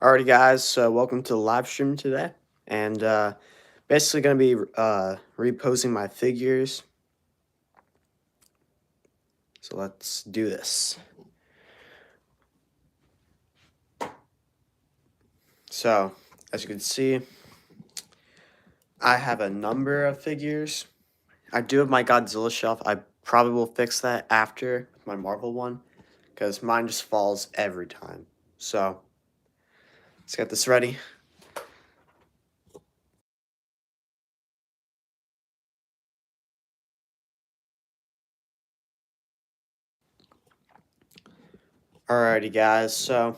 Alrighty, guys. So welcome to the live stream today, and basically going to be reposing my figures. So let's do this. So as you can see, I have a number of figures. I do have my Godzilla shelf. I probably will fix that after my Marvel one, because mine just falls every time. So let's get this ready. Alrighty, guys. So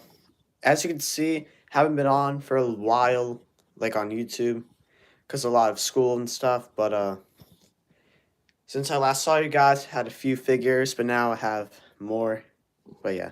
as you can see, haven't been on for a while, like on YouTube, because a lot of school and stuff. But since I last saw you guys, had a few figures, but now I have more. But yeah.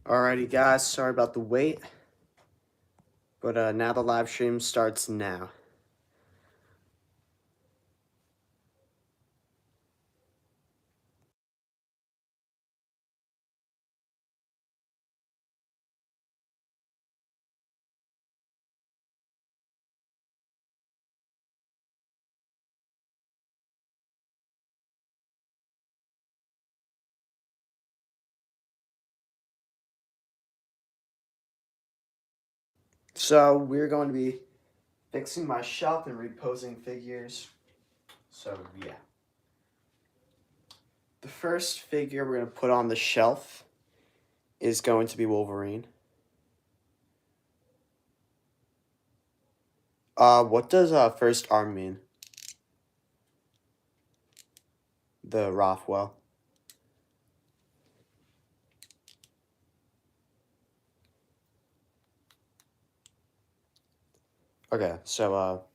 Alrighty, guys. Sorry about the wait, but now the live stream starts now. So we're going to be fixing my shelf and reposing figures. So yeah. The first figure we're going to put on the shelf is going to be Wolverine. What does first arm mean? The Rothwell. Okay, so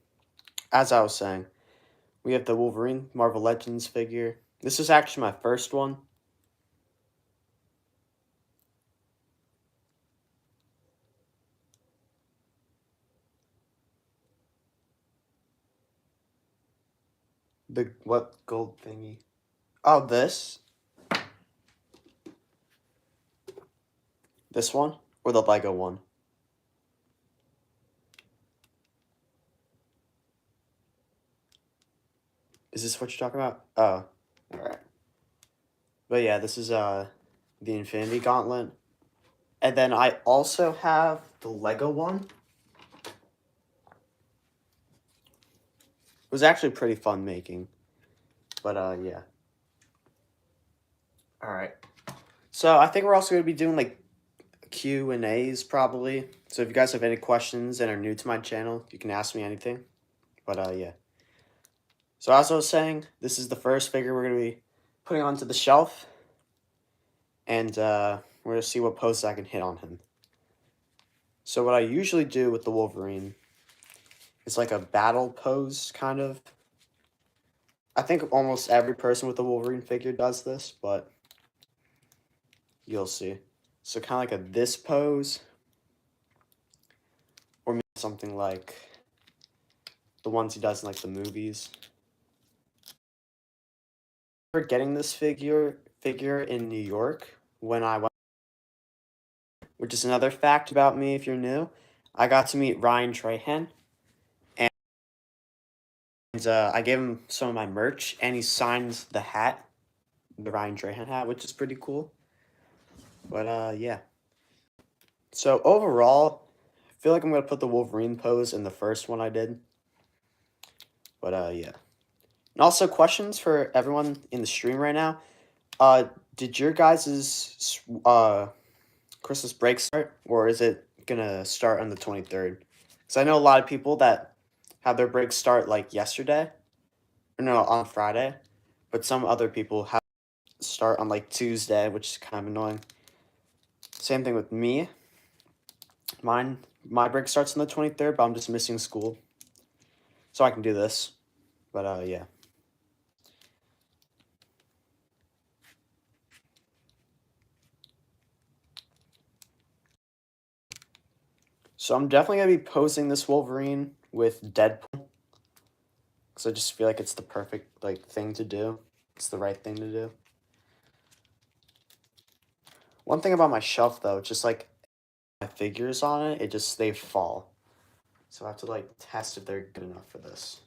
as I was saying, we have the Wolverine Marvel Legends figure. This is actually my first one. The what gold thingy? Oh, this? This one? Or the Lego one? Is this what you're talking about? Oh, alright. But yeah, this is the Infinity Gauntlet. And then I also have the Lego one. It was actually pretty fun making. But yeah. Alright. So I think we're also going to be doing like Q&As probably. So if you guys have any questions and are new to my channel, you can ask me anything. But yeah. So as I was saying, this is the first figure we're going to be putting onto the shelf. And we're going to see what poses I can hit on him. So what I usually do with the Wolverine is like a battle pose, kind of. I think almost every person with a Wolverine figure does this, but you'll see. So kind of like a this pose, or maybe something like the ones he does in like the movies. I remember getting this figure in New York when I went, which is another fact about me if you're new. I got to meet Ryan Trahan, and I gave him some of my merch, and he signed the hat, the Ryan Trahan hat, which is pretty cool. But yeah. So overall, I feel like I'm gonna put the Wolverine pose in the first one I did. But yeah. And also questions for everyone in the stream right now. Did your guys' Christmas break start, or is it gonna start on the 23rd? Because I know a lot of people that have their break start like yesterday, or no, on Friday, but some other people have start on like Tuesday, which is kind of annoying. Same thing with me. My break starts on the 23rd, but I'm just missing school, so I can do this. But yeah. So I'm definitely gonna be posing this Wolverine with Deadpool, because I just feel like it's the perfect like thing to do. It's the right thing to do. One thing about my shelf though, just like my figures on it, they fall. So I have to like test if they're good enough for this.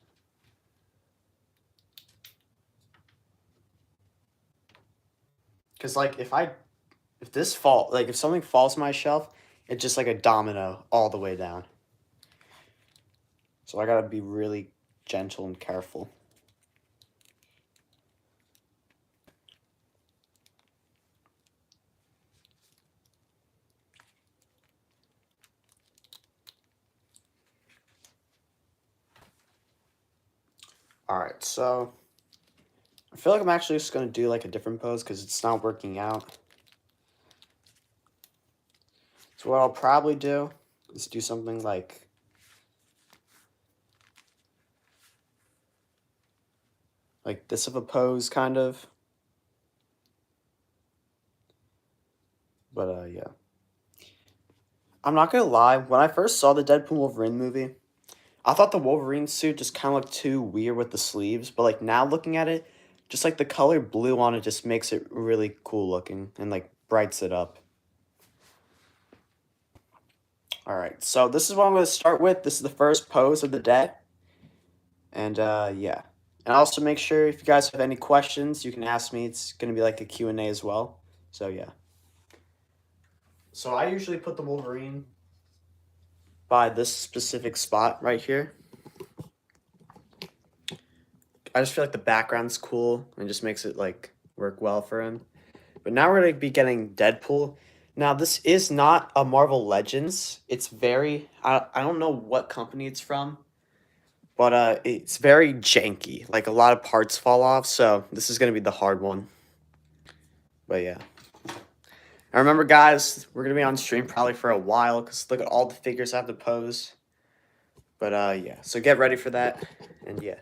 Cause like if something falls on my shelf, it's just like a domino all the way down. So I gotta be really gentle and careful. Alright, so I feel like I'm actually just gonna do like a different pose because it's not working out. So what I'll probably do is do something like this of a pose, kind of. But yeah. I'm not gonna lie, when I first saw the Deadpool Wolverine movie, I thought the Wolverine suit just kind of looked too weird with the sleeves, but like now looking at it, just like the color blue on it just makes it really cool looking and like brights it up. Alright, so this is what I'm going to start with. This is the first pose of the day. And yeah. And also make sure if you guys have any questions, you can ask me. It's going to be like a Q&A as well. So yeah. So I usually put the Wolverine by this specific spot right here. I just feel like the background's cool and just makes it like work well for him. But now we're going to be getting Deadpool. Now this is not a Marvel Legends. It's very I don't know what company it's from, but it's very janky. Like a lot of parts fall off, so this is going to be the hard one. But yeah. I remember, guys, we're going to be on stream probably for a while cuz look at all the figures I have to pose. But yeah. So get ready for that. And yeah.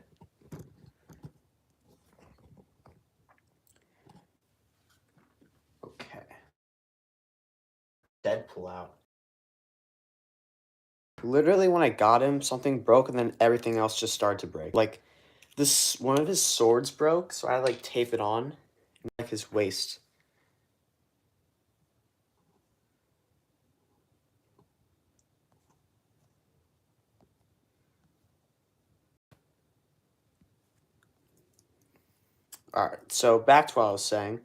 Okay. Deadpool out. Literally when I got him, something broke and then everything else just started to break. Like this one of his swords broke, so I had to like tape it on like his waist. Alright, so back to what I was saying.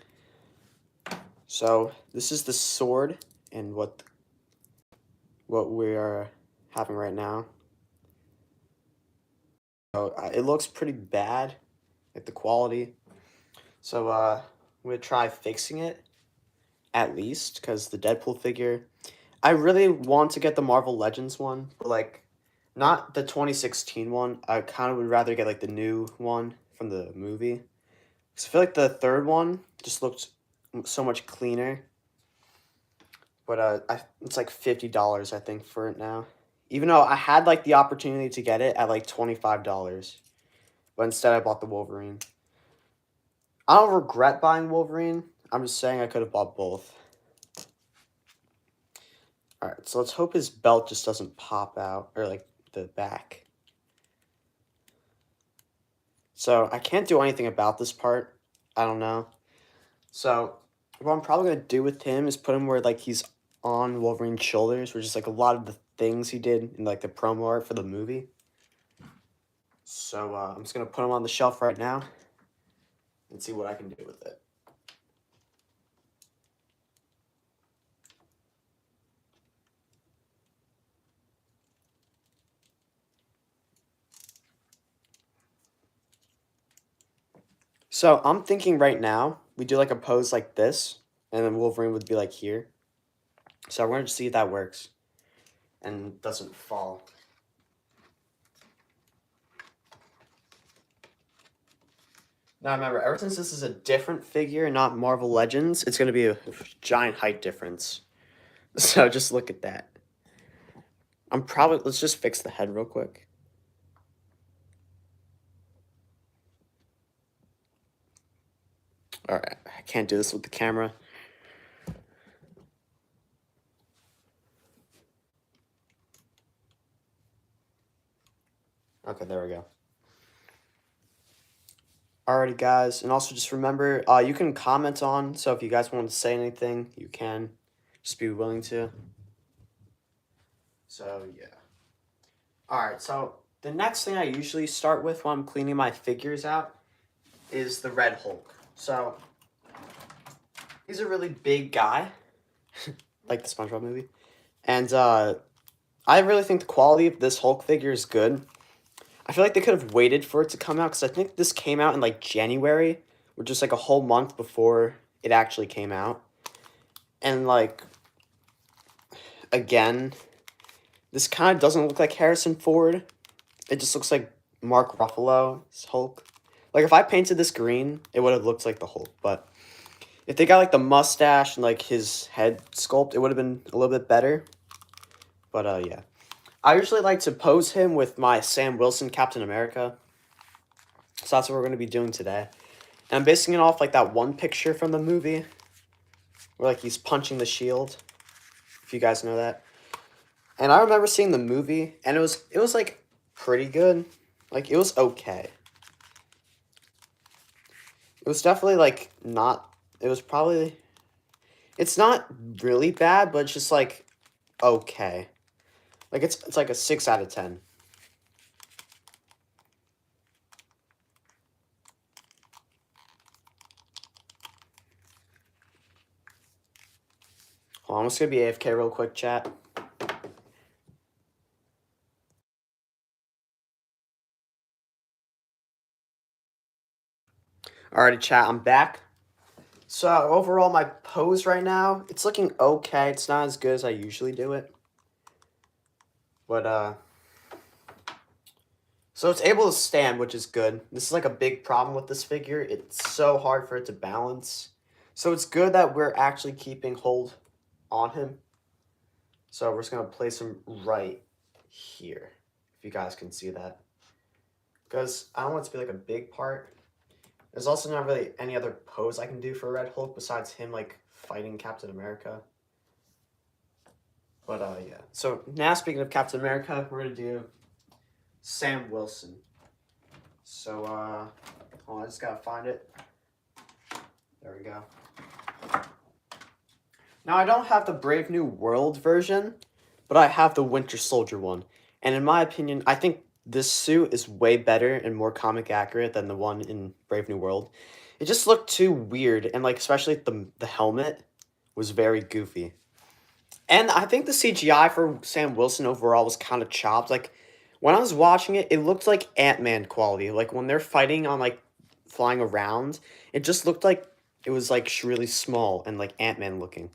So this is the sword and what we are having right now. So it looks pretty bad, like the quality. So I'm gonna try fixing it at least, because the Deadpool figure, I really want to get the Marvel Legends one, but like, not the 2016 one. I kind of would rather get like the new one from the movie. 'Cause I feel like the third one just looked so much cleaner. But it's like $50 I think for it now. Even though I had like the opportunity to get it at like $25, but instead I bought the Wolverine. I don't regret buying Wolverine. I'm just saying I could have bought both. Alright, so let's hope his belt just doesn't pop out, or like the back. So I can't do anything about this part. I don't know. So what I'm probably going to do with him is put him where like he's on Wolverine's shoulders, which is like a lot of the things he did in like the promo art for the movie. So I'm just going to put him on the shelf right now and see what I can do with it. So I'm thinking right now, we do like a pose like this, and then Wolverine would be like here. So we're going to see if that works and doesn't fall. Now remember, ever since this is a different figure, not Marvel Legends, it's going to be a giant height difference. So just look at that. Let's just fix the head real quick. Alright, I can't do this with the camera. Okay, there we go. Alrighty, guys, and also just remember, you can comment on, so if you guys want to say anything, you can. Just be willing to. So, yeah. Alright, so the next thing I usually start with when I'm cleaning my figures out is the Red Hulk. So, he's a really big guy, like the SpongeBob movie. And I really think the quality of this Hulk figure is good. I feel like they could have waited for it to come out, because I think this came out in like January, or just like a whole month before it actually came out. And like, again, this kind of doesn't look like Harrison Ford. It just looks like Mark Ruffalo's Hulk. Like, if I painted this green, it would have looked like the Hulk. But if they got like the mustache and like his head sculpt, it would have been a little bit better. But yeah. I usually like to pose him with my Sam Wilson Captain America. So that's what we're going to be doing today. And I'm basing it off like that one picture from the movie where like he's punching the shield, if you guys know that. And I remember seeing the movie, and it was like pretty good. Like, it was okay. It was definitely like not, it was probably, it's not really bad, but it's just like okay. Like, it's like a 6 out of 10. Hold on, I'm just gonna be AFK real quick, chat. Alrighty, chat, I'm back. So, overall, my pose right now, it's looking okay. It's not as good as I usually do it. But, so it's able to stand, which is good. This is like a big problem with this figure. It's so hard for it to balance. So it's good that we're actually keeping hold on him. So we're just going to place him right here, if you guys can see that. Because I don't want it to be like a big part. There's also not really any other pose I can do for Red Hulk besides him like fighting Captain America. But yeah. So now, speaking of Captain America, we're going to do Sam Wilson. So, hold on, I just gotta find it. There we go. Now, I don't have the Brave New World version, but I have the Winter Soldier one. And in my opinion, I think this suit is way better and more comic accurate than the one in Brave New World. It just looked too weird, and like especially the helmet was very goofy. And I think the CGI for Sam Wilson overall was kind of chopped. Like, when I was watching it, it looked like Ant-Man quality. Like, when they're fighting on, like, flying around, it just looked like it was, like, really small and, like, Ant-Man looking.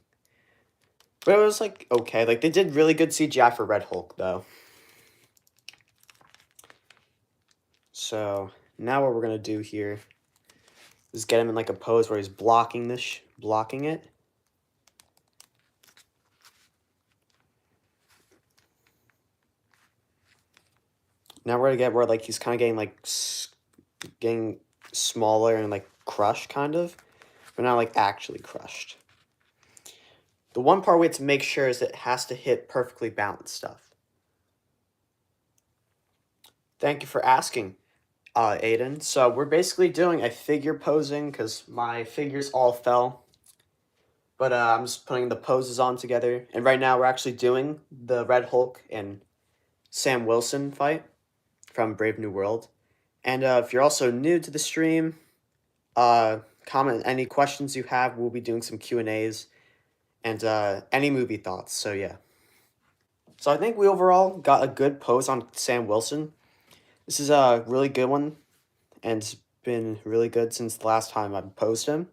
But it was, like, okay. Like, they did really good CGI for Red Hulk, though. So, now what we're going to do here is get him in, like, a pose where he's blocking blocking it. Now we're going to get where, like, he's kind of getting, like, getting smaller and, like, crushed, kind of. But not, like, actually crushed. The one part we have to make sure is that it has to hit perfectly balanced stuff. Thank you for asking, Aiden. So we're basically doing a figure posing because my figures all fell. But I'm just putting the poses on together. And right now we're actually doing the Red Hulk and Sam Wilson fight from Brave New World. And if you're also new to the stream, comment any questions you have. We'll be doing some Q&As and any movie thoughts. So yeah. So I think we overall got a good pose on Sam Wilson. This is a really good one, and it's been really good since the last time I posed him.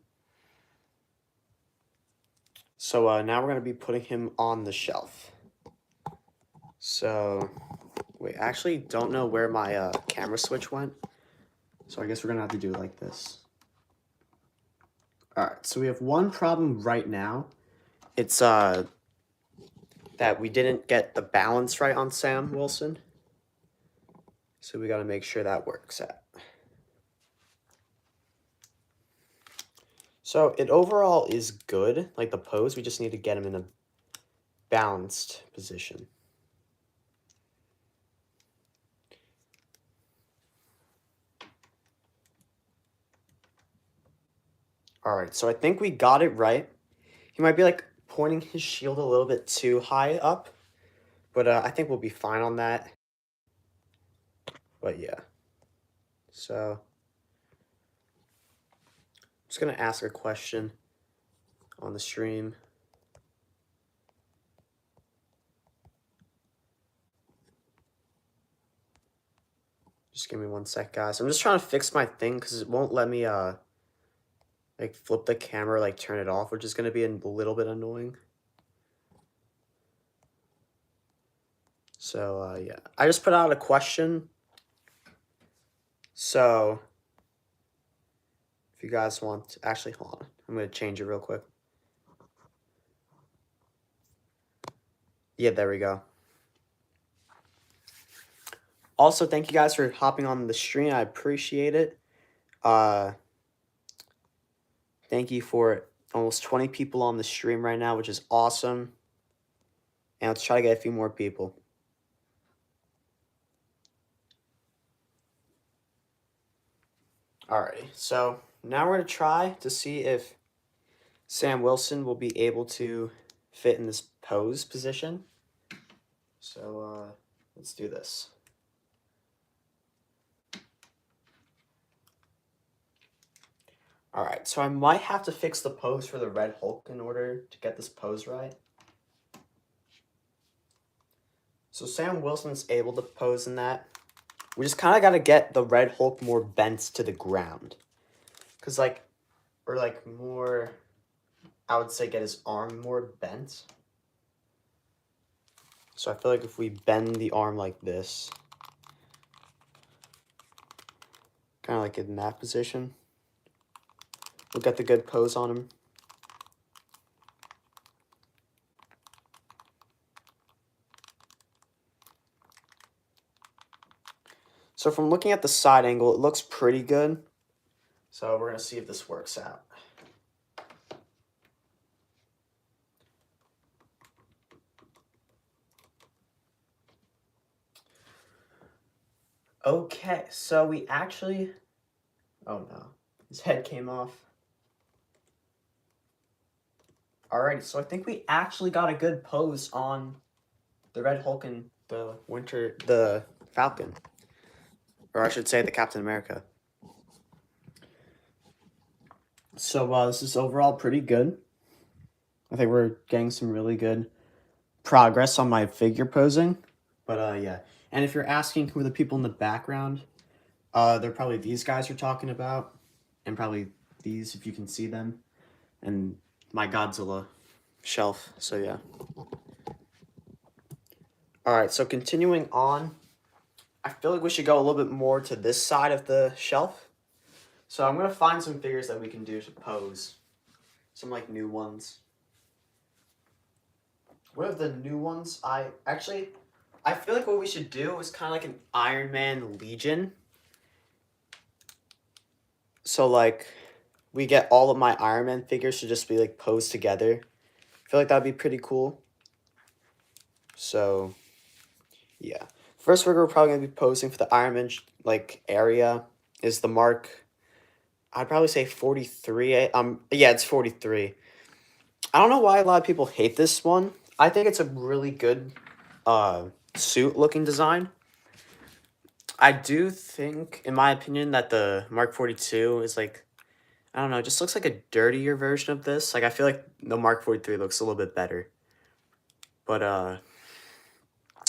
So now we're going to be putting him on the shelf. So, wait, I actually don't know where my camera switch went. So I guess we're going to have to do it like this. Alright, so we have one problem right now. It's that we didn't get the balance right on Sam Wilson. So we got to make sure that works out. So it overall is good, like the pose. We just need to get him in a balanced position. All right, so I think we got it right. He might be like pointing his shield a little bit too high up, but I think we'll be fine on that. But yeah, so I'm just gonna ask a question on the stream. Just give me 1 sec, guys. I'm just trying to fix my thing because it won't let me like flip the camera, like turn it off, which is gonna be a little bit annoying. So yeah, I just put out a question. So if you guys want to, actually, hold on. I'm gonna change it real quick. Yeah, there we go. Also, thank you guys for hopping on the stream. I appreciate it. Thank you for almost 20 people on the stream right now, which is awesome. And let's try to get a few more people. Alrighty, so now we're going to try to see if Sam Wilson will be able to fit in this pose position. So let's do this. Alright, so I might have to fix the pose for the Red Hulk in order to get this pose right. So Sam Wilson's able to pose in that. We just kind of got to get the Red Hulk more bent to the ground. Because, like, or, like, more, I would say get his arm more bent. So I feel like if we bend the arm like this, kind of like in that position, we'll get the good pose on him. So from looking at the side angle, it looks pretty good. So we're going to see if this works out. Okay, so we actually... Oh no, his head came off. Alrighty, so I think we actually got a good pose on the Red Hulk and the Falcon. Or I should say the Captain America. So this is overall pretty good. I think we're getting some really good progress on my figure posing. But yeah. And if you're asking who are the people in the background, they're probably these guys you're talking about. And probably these, if you can see them. And my Godzilla shelf. So yeah. Alright, so continuing on, I feel like we should go a little bit more to this side of the shelf. So I'm going to find some figures that we can do to pose. Some like new ones. What are the new ones? I feel like what we should do is kind of like an Iron Man Legion. So like we get all of my Iron Man figures to just be like posed together. I feel like that'd be pretty cool. So yeah. First we're probably going to be posing for the Iron Man like area is the Mark, I'd probably say 43. Yeah, it's 43. I don't know why a lot of people hate this one. I think it's a really good suit looking design. I do think, in my opinion, that the Mark 42 is like, I don't know, it just looks like a dirtier version of this. Like, I feel like the Mark 43 looks a little bit better. But,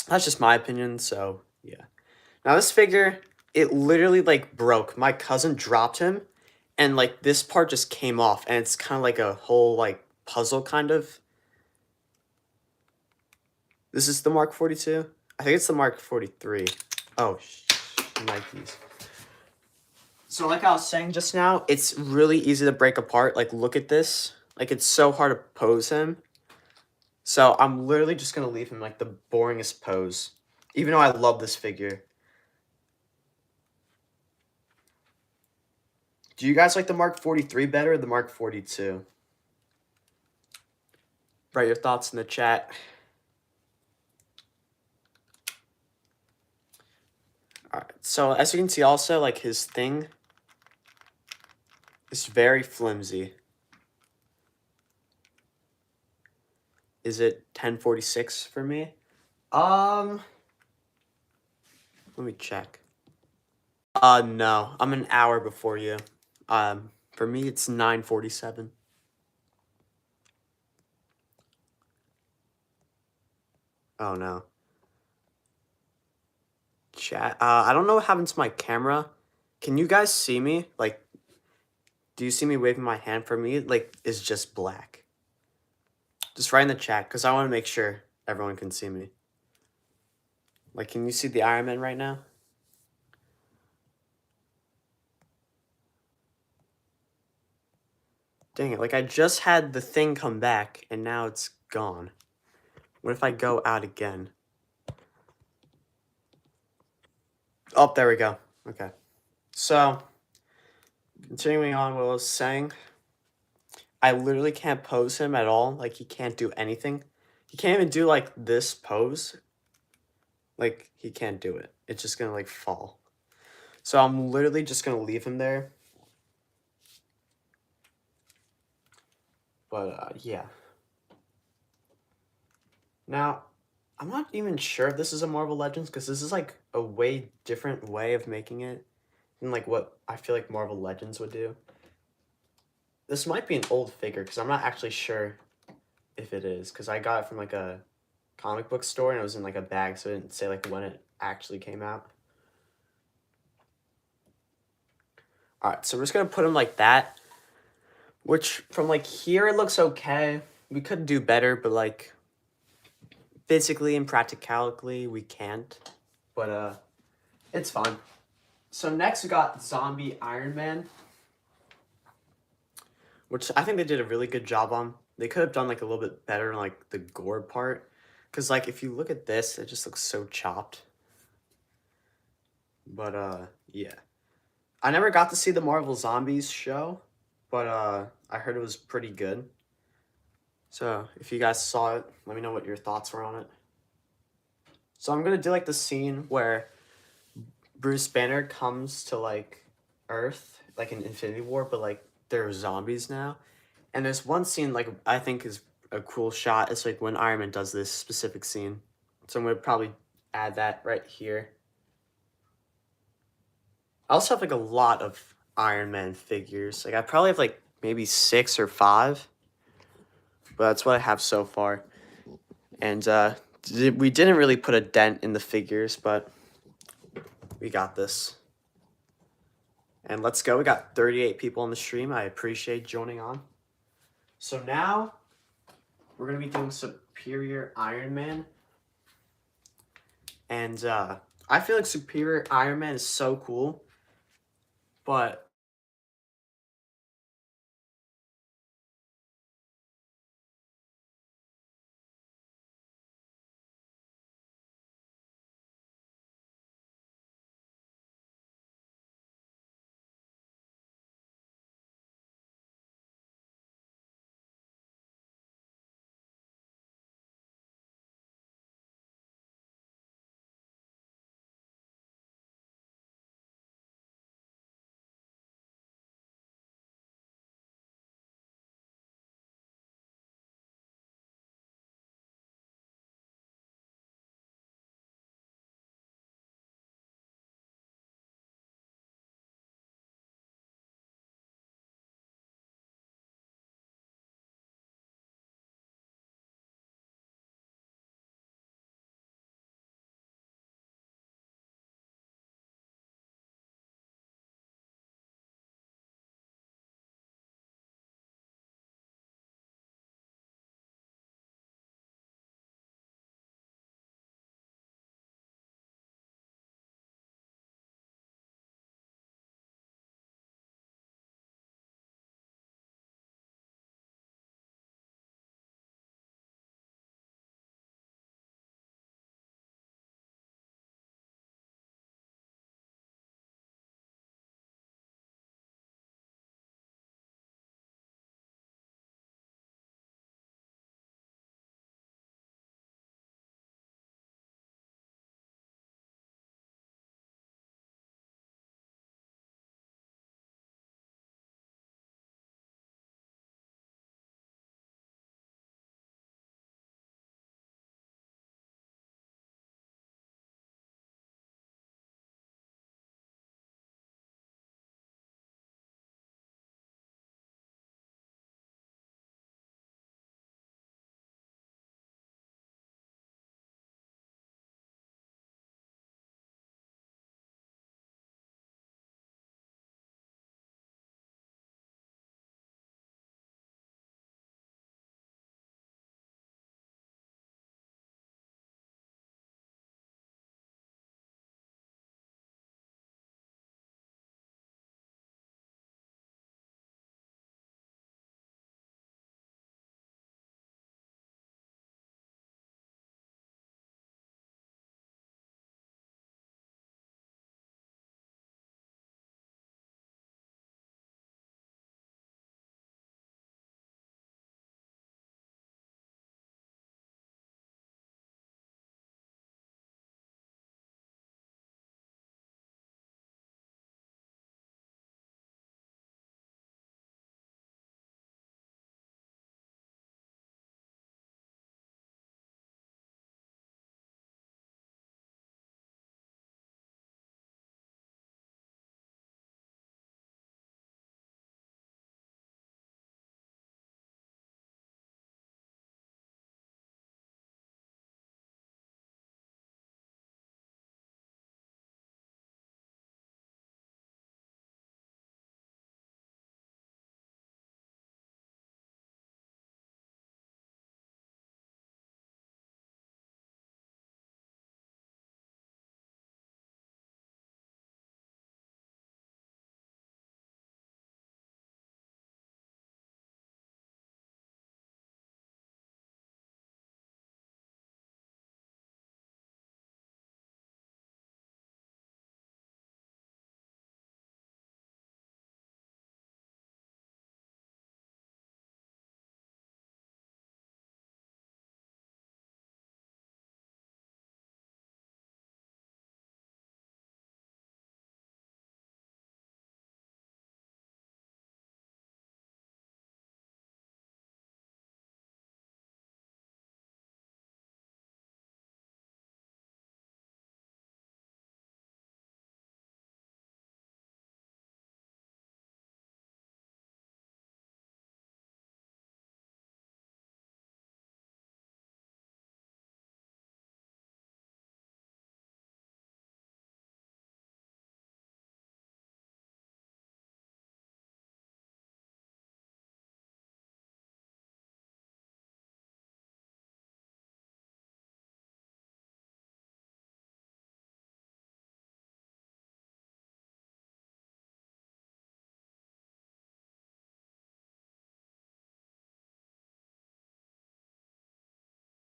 that's just my opinion, so, yeah. Now, this figure, it literally, like, broke. My cousin dropped him, and, like, this part just came off, and it's kind of like a whole, like, puzzle, kind of. This is the Mark 42? I think it's the Mark 43. Oh, Nikes. So like I was saying just now, it's really easy to break apart. Like, look at this. Like, it's so hard to pose him. So I'm literally just going to leave him like the boringest pose. Even though I love this figure. Do you guys like the Mark 43 better or the Mark 42? Write your thoughts in the chat. Alright, so as you can see also, like, his thing is very flimsy. Is it 1046 for me? Let me check. No. I'm an hour before you. For me, it's 9:47. Oh, no. Chat. I don't know what happened to my camera. Can you guys see me? Like, do you see me waving my hand? For me, like, it's just black. Just write in the chat, because I want to make sure everyone can see me. Like, can you see the Iron Man right now? Dang it, like, I just had the thing come back, and now it's gone. What if I go out again? Oh, there we go. Okay. So, continuing on what I was saying, I literally can't pose him at all. Like, he can't do anything. He can't even do, like, this pose. Like, he can't do it. It's just gonna, like, fall. So I'm literally just gonna leave him there. But, yeah. Now, I'm not even sure if this is a Marvel Legends, because this is, like, a way different way of making it than, like, what I feel like Marvel Legends would do. This might be an old figure, because I'm not actually sure if it is, because I got it from, like, a comic book store, and it was in, like, a bag, so it didn't say, like, when it actually came out. Alright, so we're just gonna put him like that, which, from, like, here, it looks okay. We could do better, but, like, physically and practically, we can't. But, it's fine. So next, we got Zombie Iron Man, which I think they did a really good job on. They could have done, like, a little bit better on, like, the gore part. Because, like, if you look at this, it just looks so chopped. But, yeah. I never got to see the Marvel Zombies show, but, I heard it was pretty good. So, if you guys saw it, let me know what your thoughts were on it. So, I'm gonna do, like, the scene where Bruce Banner comes to, like, Earth, like, in Infinity War, but, like, there are zombies now. And there's one scene, like, I think is a cool shot. It's, like, when Iron Man does this specific scene. So, I'm gonna probably add that right here. I also have, like, a lot of Iron Man figures. Like, I probably have, like, maybe 6 or 5. But that's what I have so far. And, we didn't really put a dent in the figures, but we got this. And let's go. We got 38 people on the stream. I appreciate joining on. So now, we're gonna be doing Superior Iron Man, and I feel like Superior Iron Man is so cool, but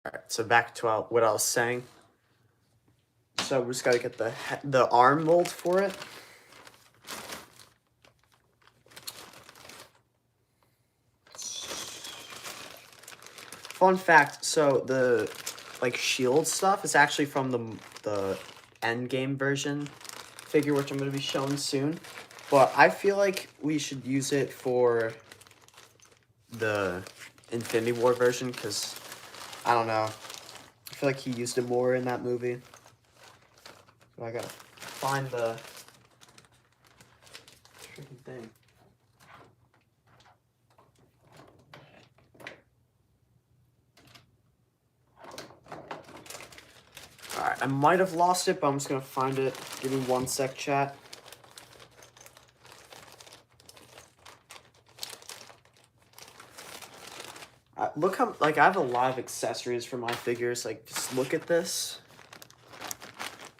Alright, so back to what I was saying. So we just gotta get the arm mold for it. Fun fact, so the like shield stuff is actually from the endgame version figure, which I'm gonna be showing soon. But I feel like we should use it for the Infinity War version, because I don't know. I feel like he used it more in that movie. So I gotta find the freaking thing. Alright, I might have lost it, but I'm just gonna find it. Give me 1 sec, chat. Look how, like, I have a lot of accessories for my figures. Like, just look at this.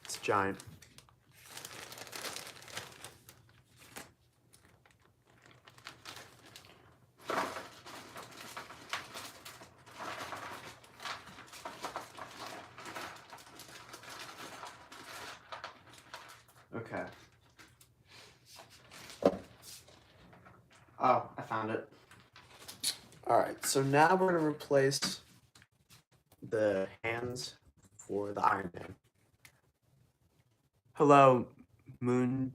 It's giant. Okay. Oh, I found it. Alright, so now we're going to replace the hands for the Iron Man. Hello, Moon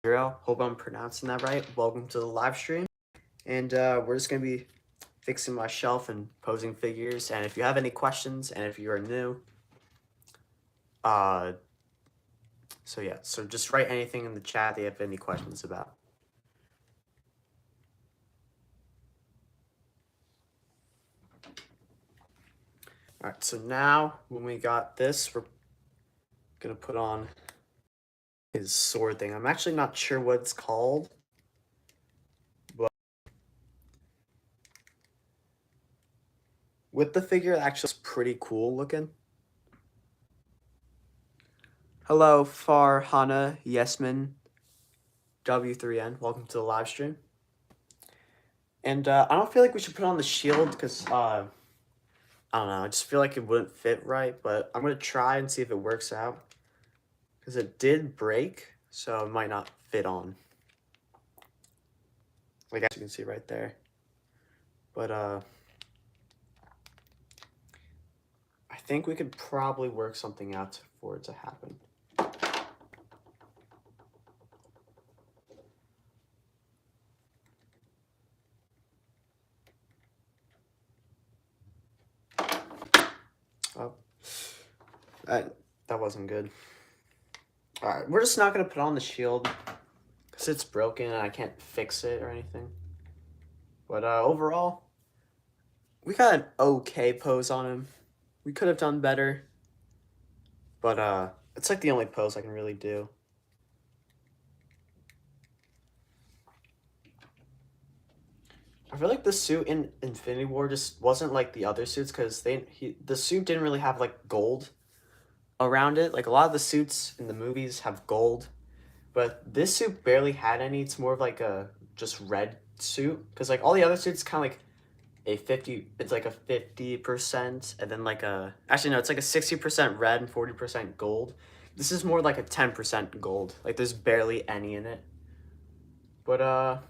Zero. Hope I'm pronouncing that right. Welcome to the live stream. And we're just going to be fixing my shelf and posing figures. And if you have any questions, and if you are new, so yeah, so just write anything in the chat that you have any questions about. All right, so now when we got this, we're gonna put on his sword thing. I'm actually not sure what it's called, but with the figure, it actually looks pretty cool looking. Hello, Farhana Yesman W3N. Welcome to the live stream. And I don't feel like we should put on the shield because I don't know. I just feel like it wouldn't fit right, but I'm gonna try and see if it works out because it did break, so it might not fit on. Like as you can see right there, but I think we could probably work something out for it to happen. Oh, that wasn't good. All right, we're just not gonna put on the shield because it's broken and I can't fix it or anything. But overall, we got an okay pose on him. We could have done better, but it's like the only pose I can really do. I feel like the suit in Infinity War just wasn't like the other suits because the suit didn't really have like gold around it. Like a lot of the suits in the movies have gold, but this suit barely had any. It's more of like a just red suit because like all the other suits kind of like it's like a 50% and then like actually no, it's like a 60% red and 40% gold. This is more like a 10% gold. Like there's barely any in it. But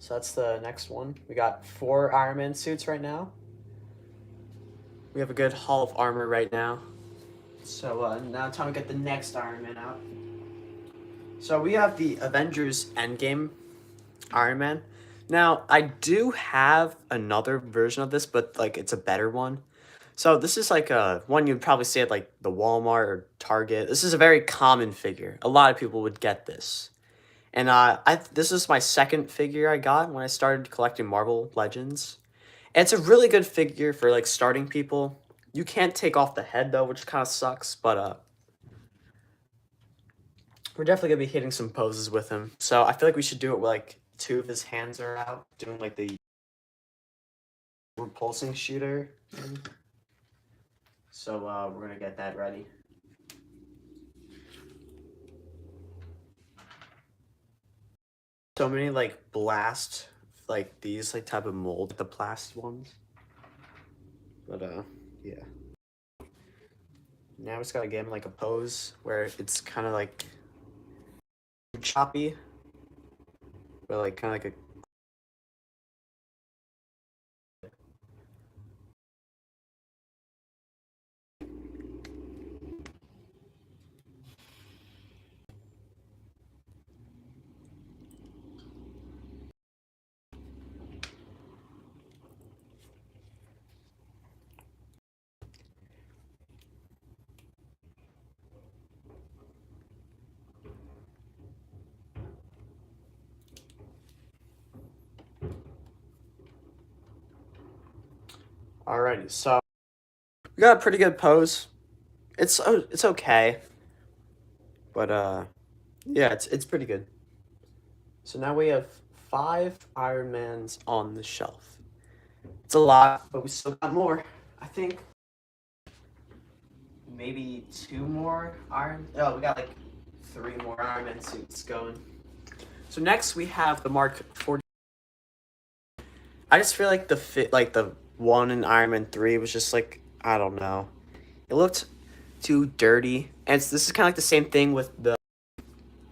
so that's the next one. We got 4 Iron Man suits right now. We have a good Hall of Armor right now. So now time to get the next Iron Man out. So we have the Avengers Endgame Iron Man. Now, I do have another version of this, but like it's a better one. So this is like a one you'd probably see at like the Walmart or Target. This is a very common figure. A lot of people would get this. And this is my second figure I got when I started collecting Marvel Legends. And it's a really good figure for like starting people. You can't take off the head though, which kind of sucks, but we're definitely gonna be hitting some poses with him. So I feel like we should do it with like 2 of his hands are out, doing like the repulsing shooter thing. So we're gonna get that ready. So many like blast, like these like type of mold, the blast ones. But yeah. Now it's gotta get him like a pose where it's kind of like choppy, but like kind of like a. Alrighty, so we got a pretty good pose. It's okay, but yeah, it's pretty good. So now we have 5 Iron Mans on the shelf. It's a lot, but we still got more. I think maybe 2 more Iron. Oh, we got like 3 more Iron Man suits going. So next we have the Mark 40. I just feel like the fit, like the one in Iron Man 3 was just like, I don't know. It looked too dirty. And this is kind of like the same thing with the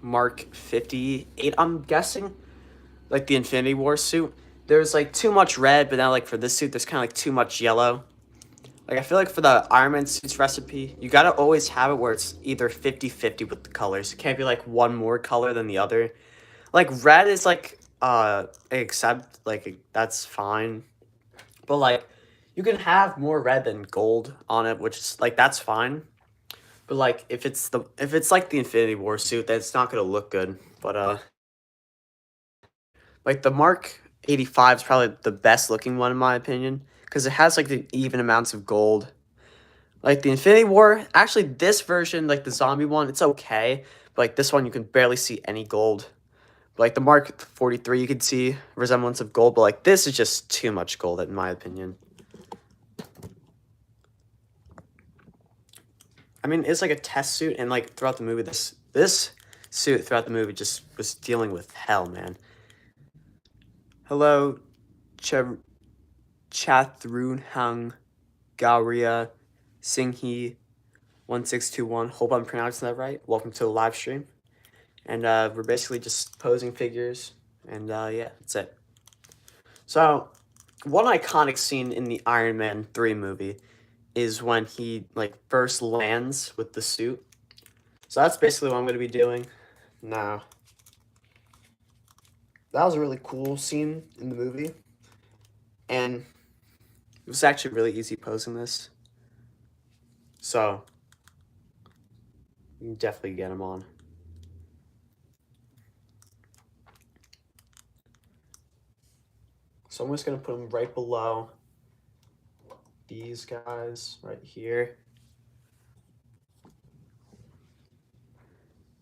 Mark 58, I'm guessing. Like the Infinity War suit. There's like too much red, but now like for this suit, there's kind of like too much yellow. Like I feel like for the Iron Man suits recipe, you gotta always have it where it's either 50-50 with the colors. It can't be like one more color than the other. Like red is like except like that's fine. But like you can have more red than gold on it, which is like that's fine. But like if it's like the Infinity War suit, then it's not gonna look good. But like the Mark 85 is probably the best looking one in my opinion because it has like the even amounts of gold. Like the Infinity War, actually this version, like the zombie one, it's okay. But like this one, you can barely see any gold. Like the Mark 43, you could see resemblance of gold, but like this is just too much gold in my opinion. I mean, it's like a test suit, and like throughout the movie, this suit throughout the movie just was dealing with hell, man. Hello, Chathrun Hung Gauria Singhi 1621. Hope I'm pronouncing that right. Welcome to the live stream. And we're basically just posing figures. And yeah, that's it. So, one iconic scene in the Iron Man 3 movie is when he like first lands with the suit. So that's basically what I'm going to be doing. Now, that was a really cool scene in the movie. And it was actually really easy posing this. So, you can definitely get him on. So I'm just going to put them right below these guys right here.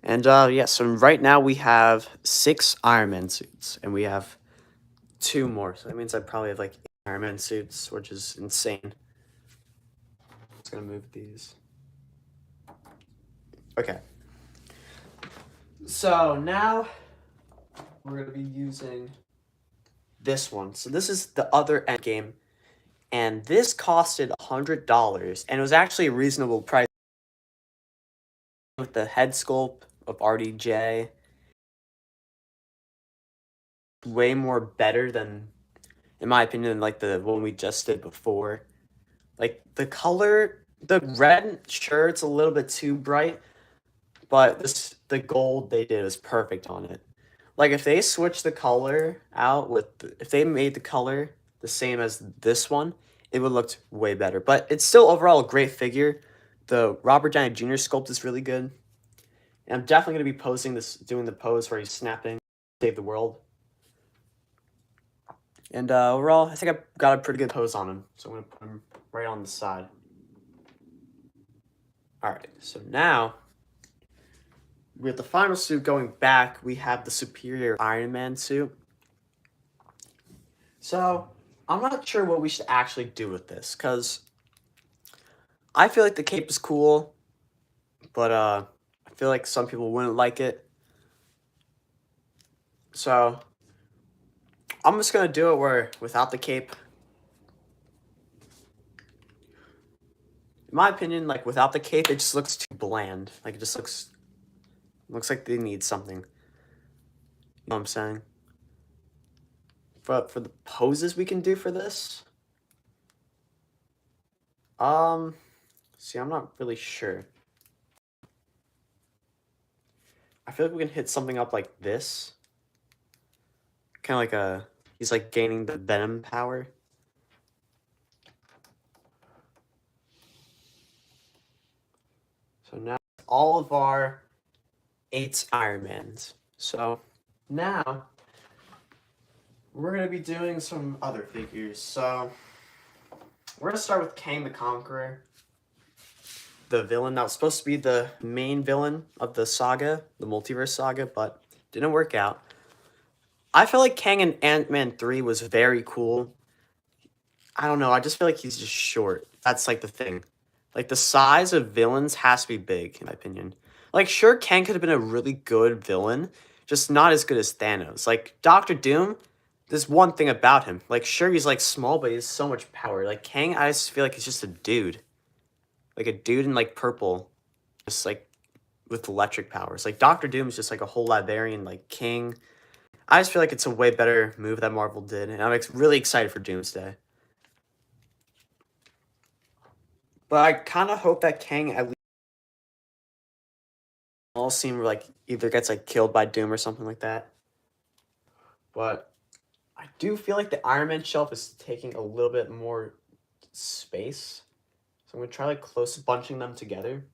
And yeah, so right now we have 6 Iron Man suits, and we have 2 more. So that means I probably have like 8 Iron Man suits, which is insane. Just gonna move these. Okay. So now we're gonna be using this one. So this is the other Endgame, and this costed $100, and it was actually a reasonable price with the head sculpt of RDJ. Way more better than, in my opinion, like the one we just did before. Like the color, the red, sure, it's a little bit too bright, but the gold they did is perfect on it. Like if they switched the color out if they made the color the same as this one, it would look way better. But it's still overall a great figure. The Robert Downey Jr. sculpt is really good. And I'm definitely gonna be doing the pose where he's snapping, save the world. And overall, I think I got a pretty good pose on him. So I'm gonna put him right on the side. Alright, so now with the final suit going back, we have the superior Iron Man suit. So, I'm not sure what we should actually do with this, because I feel like the cape is cool, but I feel like some people wouldn't like it. So, I'm just going to do it where without the cape. in my opinion, like without the cape, it just looks too bland. Like it just looks like they need something. You know what I'm saying? But for the poses we can do for this, see, I'm not really sure. I feel like we can hit something up like this. Kind of like he's like gaining the venom power. So now all of our 8 Iron Mans. So now we're going to be doing some other figures. So we're going to start with Kang the Conqueror, the villain that was supposed to be the main villain of the saga, the multiverse saga, but didn't work out. I feel like Kang in Ant-Man 3 was very cool. I don't know, I just feel like he's just short. That's like the thing. Like the size of villains has to be big, in my opinion. Like sure, Kang could have been a really good villain, just not as good as Thanos. Like Doctor Doom, there's one thing about him. Like sure, he's like small, but he has so much power. Like Kang, I just feel like he's just a dude. Like a dude in like purple, just like with electric powers. Like Doctor Doom is just like a whole librarian, like king. I just feel like it's a way better move that Marvel did, and I'm really excited for Doomsday. But I kind of hope that Kang at least all seem like either gets like killed by Doom or something like that. But I do feel like the Iron Man shelf is taking a little bit more space. So I'm gonna try like close bunching them together.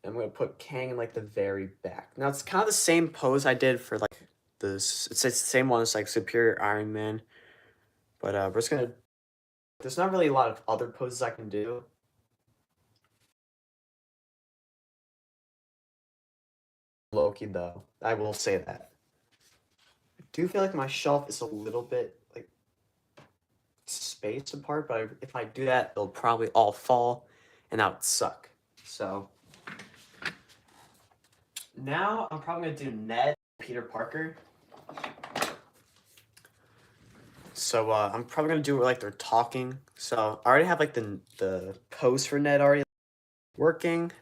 I'm gonna put Kang in like the very back. Now it's kind of the same pose I did for like this. It's the same one as like Superior Iron Man. But we're just gonna. There's not really a lot of other poses I can do. Loki though, I will say that. I do feel like my shelf is a little bit like spaced apart, but if I do that, they'll probably all fall, and that would suck. So now I'm probably gonna do Ned, Peter Parker. So I'm probably gonna do it like they're talking. So I already have like the pose for Ned already working.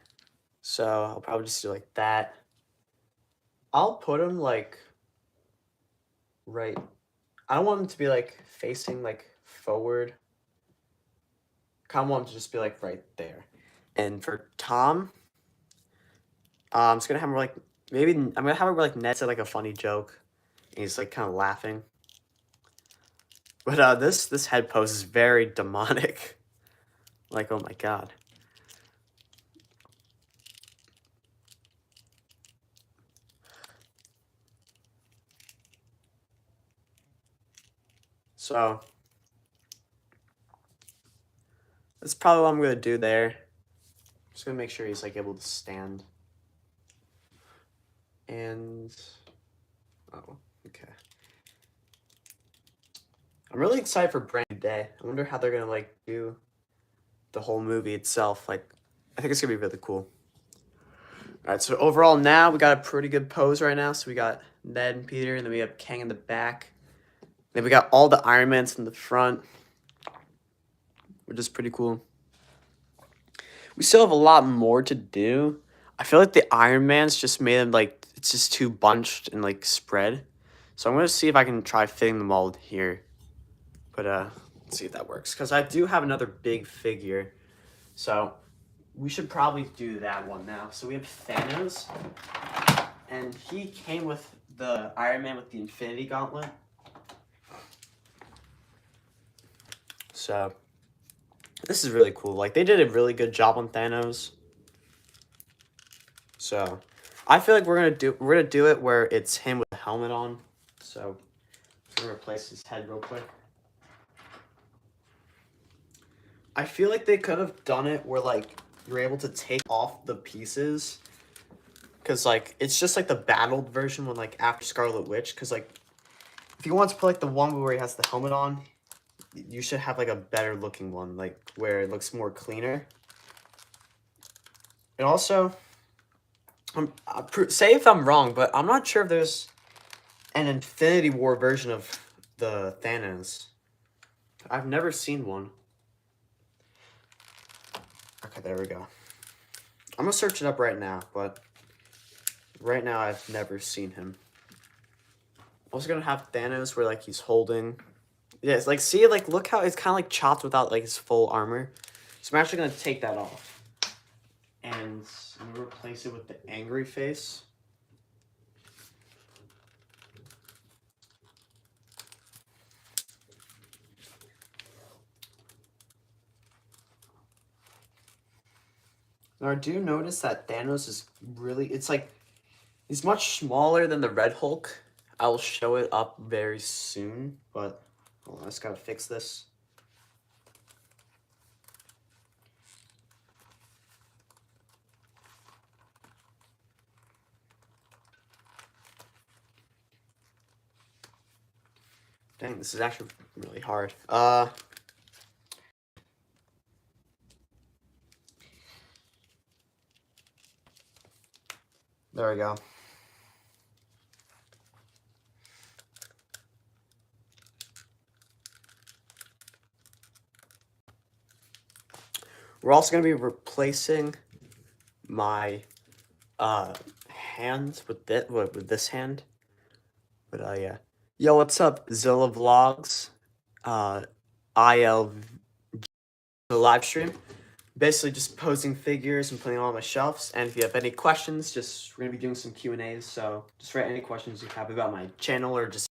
So I'll probably just do like that. I'll put him like right. I don't want him to be like facing like forward. Kind of want him to just be like right there. And for Tom, I'm just gonna have him like maybe I'm gonna have him like Ned said like a funny joke, and he's like kind of laughing. But this head pose is very demonic. Like oh my god. So that's probably what I'm gonna do there. Just gonna make sure he's like able to stand. And oh, okay. I'm really excited for Brand New Day. I wonder how they're gonna like do the whole movie itself. Like, I think it's gonna be really cool. All right, so overall now we got a pretty good pose right now. So we got Ned and Peter, and then we have Kang in the back. Then we got all the Iron Mans in the front, which is pretty cool. We still have a lot more to do. I feel like the Iron Mans just made them like it's just too bunched and like spread. So I'm gonna see if I can try fitting them all here. But let's see if that works. Because I do have another big figure. So we should probably do that one now. So we have Thanos. And he came with the Iron Man with the Infinity Gauntlet. So this is really cool. Like they did a really good job on Thanos. So I feel like we're gonna do it where it's him with the helmet on. So I'm gonna replace his head real quick. I feel like they could have done it where like you're able to take off the pieces, cause like it's just like the battled version when like after Scarlet Witch. Cause like if you want to put like the one where he has the helmet on, you should have like a better looking one, like where it looks more cleaner. And also, say if I'm wrong, but I'm not sure if there's an Infinity War version of the Thanos. I've never seen one. Okay, there we go. I'm gonna search it up right now, but right now I've never seen him. I'm also gonna have Thanos where like he's holding. Yeah, it's like see like look how it's kind of like chopped without like his full armor. So I'm actually gonna take that off, and I'm gonna replace it with the angry face. Now I do notice that Thanos is really. It's like he's much smaller than the Red Hulk. I'll show it up very soon, but hold on, I just gotta fix this. Dang, this is actually really hard. There we go. We're also gonna be replacing my hand with this hand. But yeah. Yo, what's up, Zilla Vlogs? IL the live stream. Basically just posing figures and putting them on my shelves. And if you have any questions, we're gonna be doing some Q&As. So just write any questions you have about my channel or just.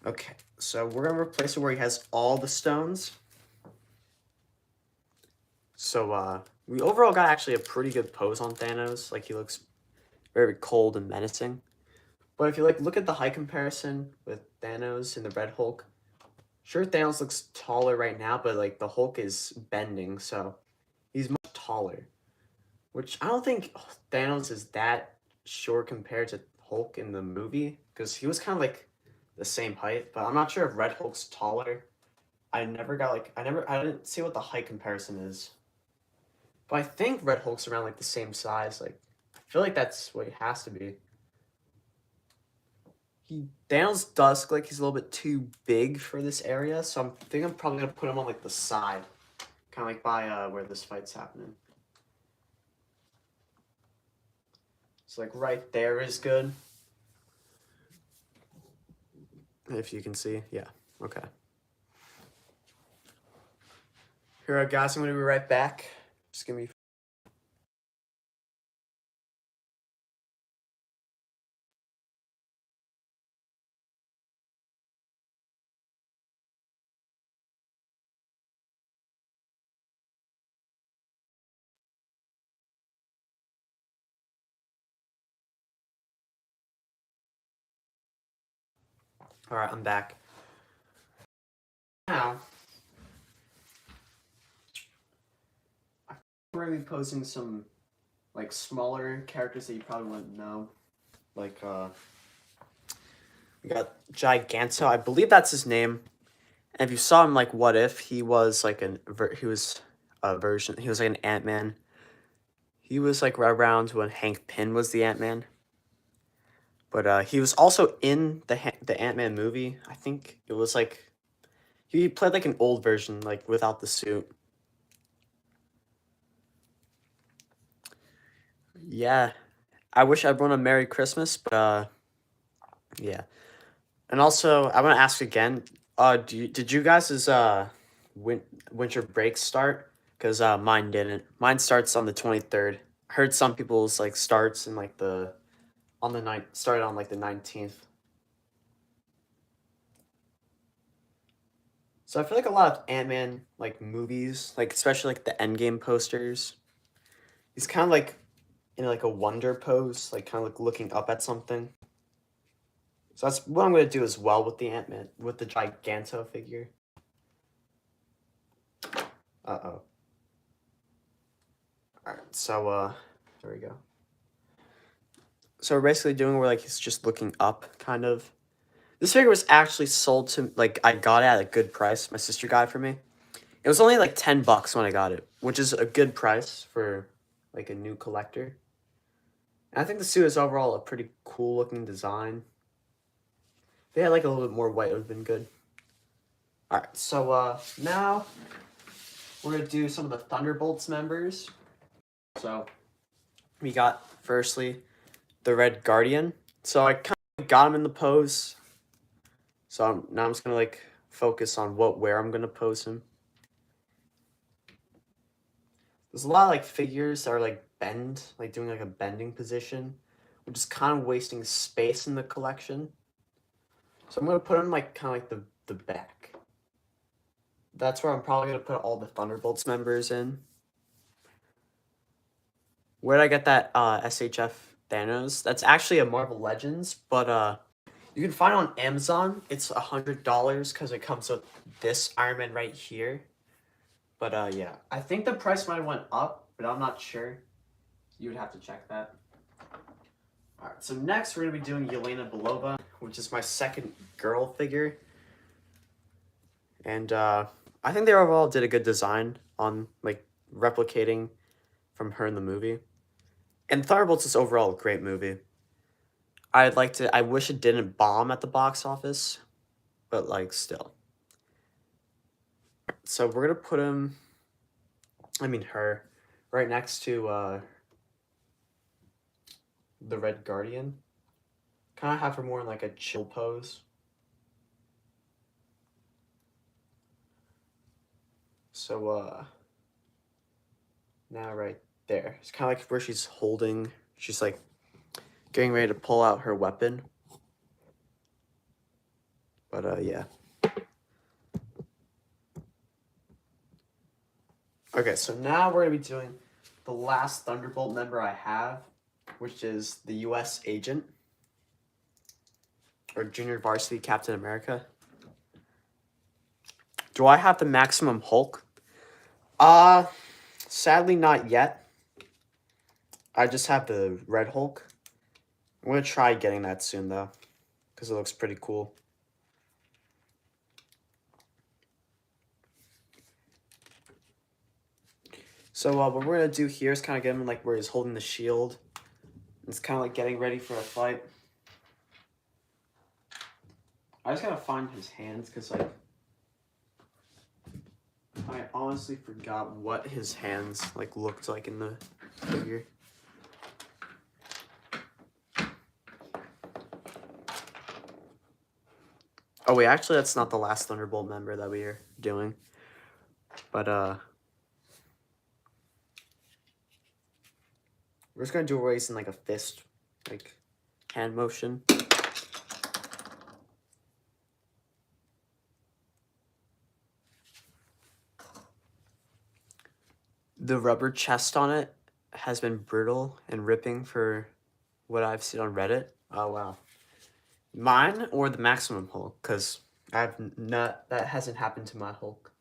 Okay, so we're gonna replace it where he has all the stones. So we overall got actually a pretty good pose on Thanos. Like he looks very cold and menacing. But if you like look at the height comparison with Thanos and the Red Hulk, sure Thanos looks taller right now, but like the Hulk is bending, so he's much taller. Which I don't think Thanos is that short compared to Hulk in the movie, because he was kind of like the same height, but I'm not sure if Red Hulk's taller. I didn't see what the height comparison is. But I think Red Hulk's around like the same size. Like I feel like that's what it has to be. Thanos does look like he's a little bit too big for this area, so I'm probably gonna put him on like the side, kind of like by where this fight's happening. So like right there is good. If you can see, yeah, okay. Here, guys, I'm gonna be right back. Just give me. All right, I'm back. Now, we're gonna be posing some like smaller characters that you probably wouldn't know. Like we got Giganto. I believe that's his name. And if you saw him like What If, he was like he was a version. He was like an Ant-Man. He was like right around when Hank Pym was the Ant-Man. But he was also in the Ant-Man movie. I think it was like he played like an old version, like without the suit. Yeah, I wish everyone a Merry Christmas, but yeah. And also, I want to ask again. Did you guys' winter break start? Cause mine didn't. Mine starts on the 23rd. I heard some people's like starts in like started on like the 19th. So I feel like a lot of Ant-Man like movies, like especially like the Endgame posters, he's kind of like in like a wonder pose, like kind of like looking up at something. So that's what I'm gonna do as well with the Ant-Man, with the Giganto figure. Uh-oh. Alright, so there we go. So we're basically doing where like he's just looking up, kind of. This figure was actually sold to like I got it at a good price. My sister got it for me. It was only like $10 when I got it, which is a good price for like a new collector. And I think the suit is overall a pretty cool looking design. If they had like a little bit more white, it would have been good. Alright, so now we're gonna do some of the Thunderbolts members. So we got firstly the Red Guardian. So I kind of got him in the pose. So now I'm just gonna like focus on where I'm gonna pose him. There's a lot of like figures that are like like doing like a bending position, which is kind of wasting space in the collection. So I'm gonna put him like kind of like the back. That's where I'm probably gonna put all the Thunderbolts members in. Where did I get that SHF Thanos? That's actually a Marvel Legends, but you can find it on Amazon. It's $100 because it comes with this Iron Man right here. But yeah, I think the price might have went up, but I'm not sure. You would have to check that. Alright, so next we're going to be doing Yelena Belova, which is my second girl figure. And I think they overall did a good design on like replicating from her in the movie. And Thunderbolts is overall a great movie. I wish it didn't bomb at the box office, but like still. So we're gonna put her, right next to the Red Guardian. Kind of have her more in like a chill pose. So now right there, it's kind of like where she's like getting ready to pull out her weapon. But yeah. Okay, so now we're gonna be doing the last Thunderbolt member I have, which is the U.S. Agent, or Junior Varsity Captain America. Do I have the Maximum Hulk? Sadly not yet. I just have the Red Hulk. I'm gonna try getting that soon though, because it looks pretty cool. So what we're gonna do here is kind of get him like where he's holding the shield. It's kind of like getting ready for a fight. I just gotta find his hands because like I honestly forgot what his hands like looked like in the figure. Oh wait, actually that's not the last Thunderbolt member that we are doing. But we're just gonna do a race in like a fist, like hand motion. The rubber chest on it has been brittle and ripping for what I've seen on Reddit. Oh wow. Mine or the Maximum Hulk? Because that hasn't happened to my Hulk.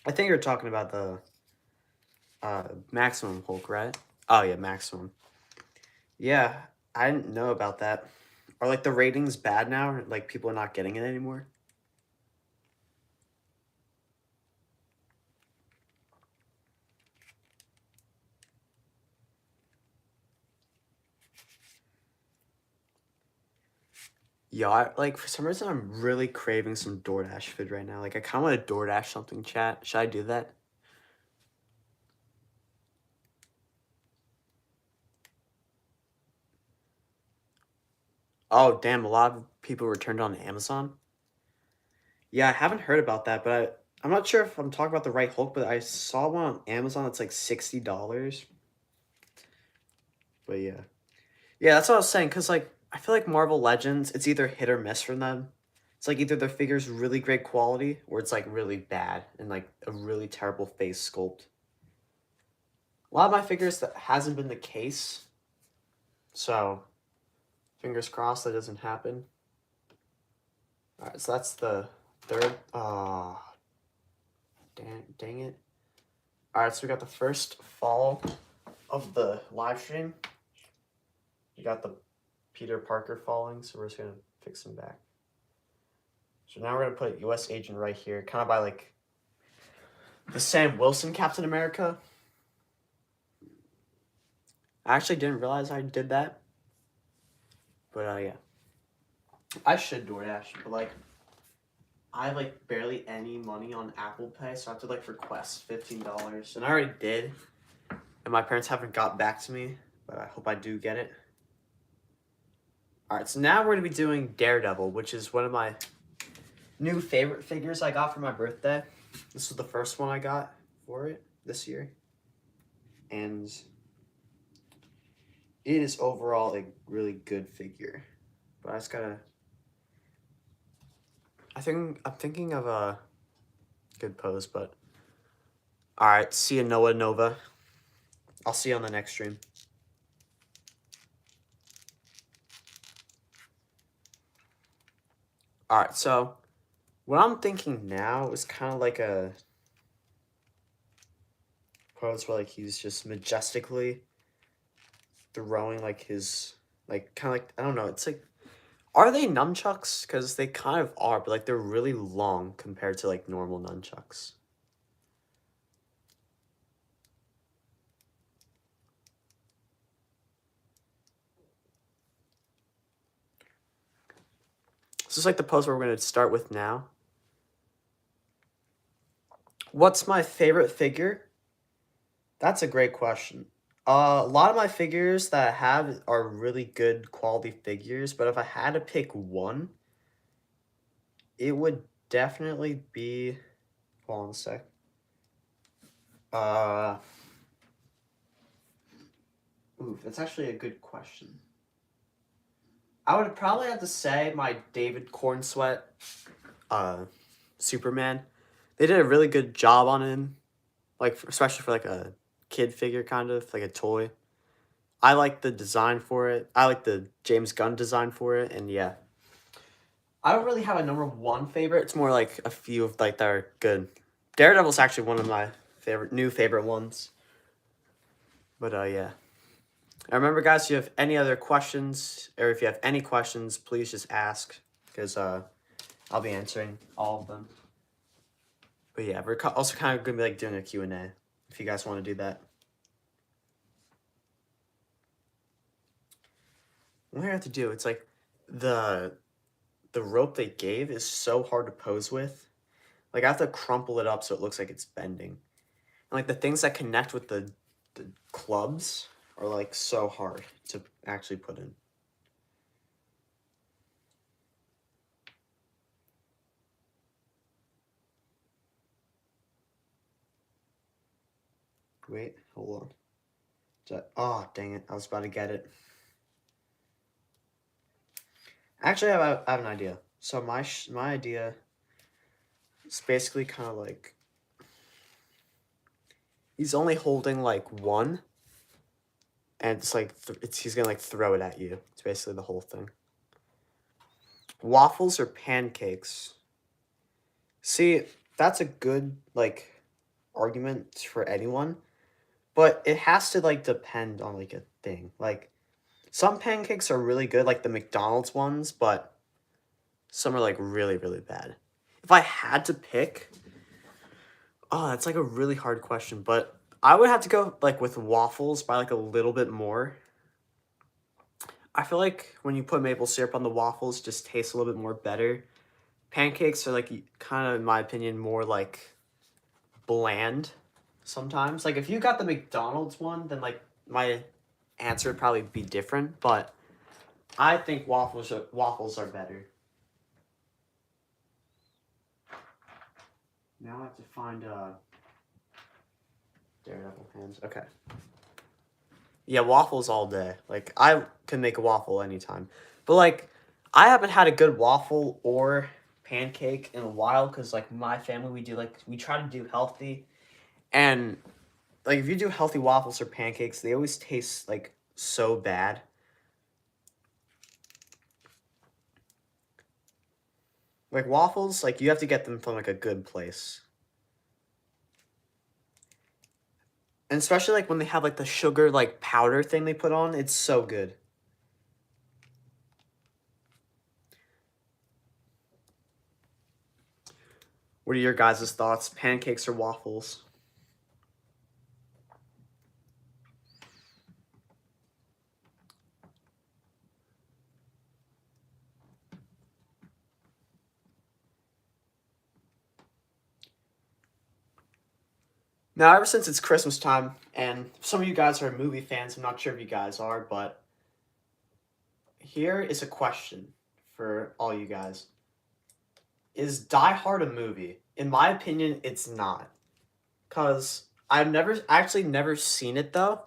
I think you're talking about the Maximum Hulk, right? Oh yeah, Maximum. Yeah, I didn't know about that. Are like the ratings bad now? Or, like people are not getting it anymore? Yeah, like for some reason I'm really craving some DoorDash food right now. Like I kind of want to DoorDash something, chat. Should I do that? Oh, damn, a lot of people returned on Amazon. Yeah, I haven't heard about that, but I'm not sure if I'm talking about the right Hulk, but I saw one on Amazon that's like $60. But yeah. Yeah, that's what I was saying, because like I feel like Marvel Legends, it's either hit or miss from them. It's like either their figure's really great quality or it's like really bad and like a really terrible face sculpt. A lot of my figures that hasn't been the case. So fingers crossed that doesn't happen. Alright, so that's the third. Dang it. Alright, so we got the first fall of the live stream. You got the Peter Parker falling, so we're just gonna fix him back. So now we're gonna put US Agent right here, kind of by like the Sam Wilson Captain America. I actually didn't realize I did that, but yeah. I should DoorDash, but like I have like barely any money on Apple Pay, so I have to like request $15. And I already did. And my parents haven't got back to me, but I hope I do get it. Alright, so now we're gonna be doing Daredevil, which is one of my new favorite figures I got for my birthday. This was the first one I got for it this year. And it is overall a really good figure. But I just gotta I'm thinking of a good pose, but alright, see you Noah Nova. I'll see you on the next stream. Alright, so what I'm thinking now is kind of like a pose where like he's just majestically throwing like his like kind of like I don't know, it's like are they nunchucks? Because they kind of are, but like they're really long compared to like normal nunchucks. This is like the pose where we're going to start with now. What's my favorite figure? That's a great question. A lot of my figures that I have are really good quality figures, but if I had to pick one, it would definitely be. Hold on a sec. That's actually a good question. I would probably have to say my David Cornsweat, Superman. They did a really good job on him, like especially for like a kid figure, kind of like a toy. I like the design for it. I like the James Gunn design for it, and yeah. I don't really have a number one favorite. It's more like a few of like that are good. Daredevil's actually one of my new favorite ones. But yeah. I remember, guys, if you have any other questions, or if you have any questions, please just ask, because I'll be answering all of them. But yeah, we're also kind of going to be like doing a Q&A, if you guys want to do that. What I have to do, it's like the rope they gave is so hard to pose with. Like I have to crumple it up so it looks like it's bending. And like the things that connect with the clubs are like so hard to actually put in. Wait, hold on. Oh, dang it. I was about to get it. Actually, I have an idea. So my idea is basically kind of like he's only holding like one, and it's like he's gonna like throw it at you. It's basically the whole thing. Waffles or pancakes? See, that's a good like argument for anyone, but it has to like depend on like a thing. Like some pancakes are really good, like the McDonald's ones, but some are like really, really bad. If I had to pick, oh, that's like a really hard question, but I would have to go like with waffles by like a little bit more. I feel like when you put maple syrup on the waffles, it just tastes a little bit more better. Pancakes are like kind of, in my opinion, more like bland sometimes. Like if you got the McDonald's one, then like my answer would probably be different, but I think waffles are better. Now I have to find Daredevil hands. Okay. Yeah, waffles all day. Like I can make a waffle anytime. But like I haven't had a good waffle or pancake in a while cuz like my family we try to do healthy, and like if you do healthy waffles or pancakes, they always taste like so bad. Like waffles, like you have to get them from like a good place. And especially like when they have like the sugar like powder thing they put on, it's so good. What are your guys' thoughts? Pancakes or waffles? Now, ever since it's Christmas time, and some of you guys are movie fans, I'm not sure if you guys are, but here is a question for all you guys. Is Die Hard a movie? In my opinion, it's not. Because I've never seen it though.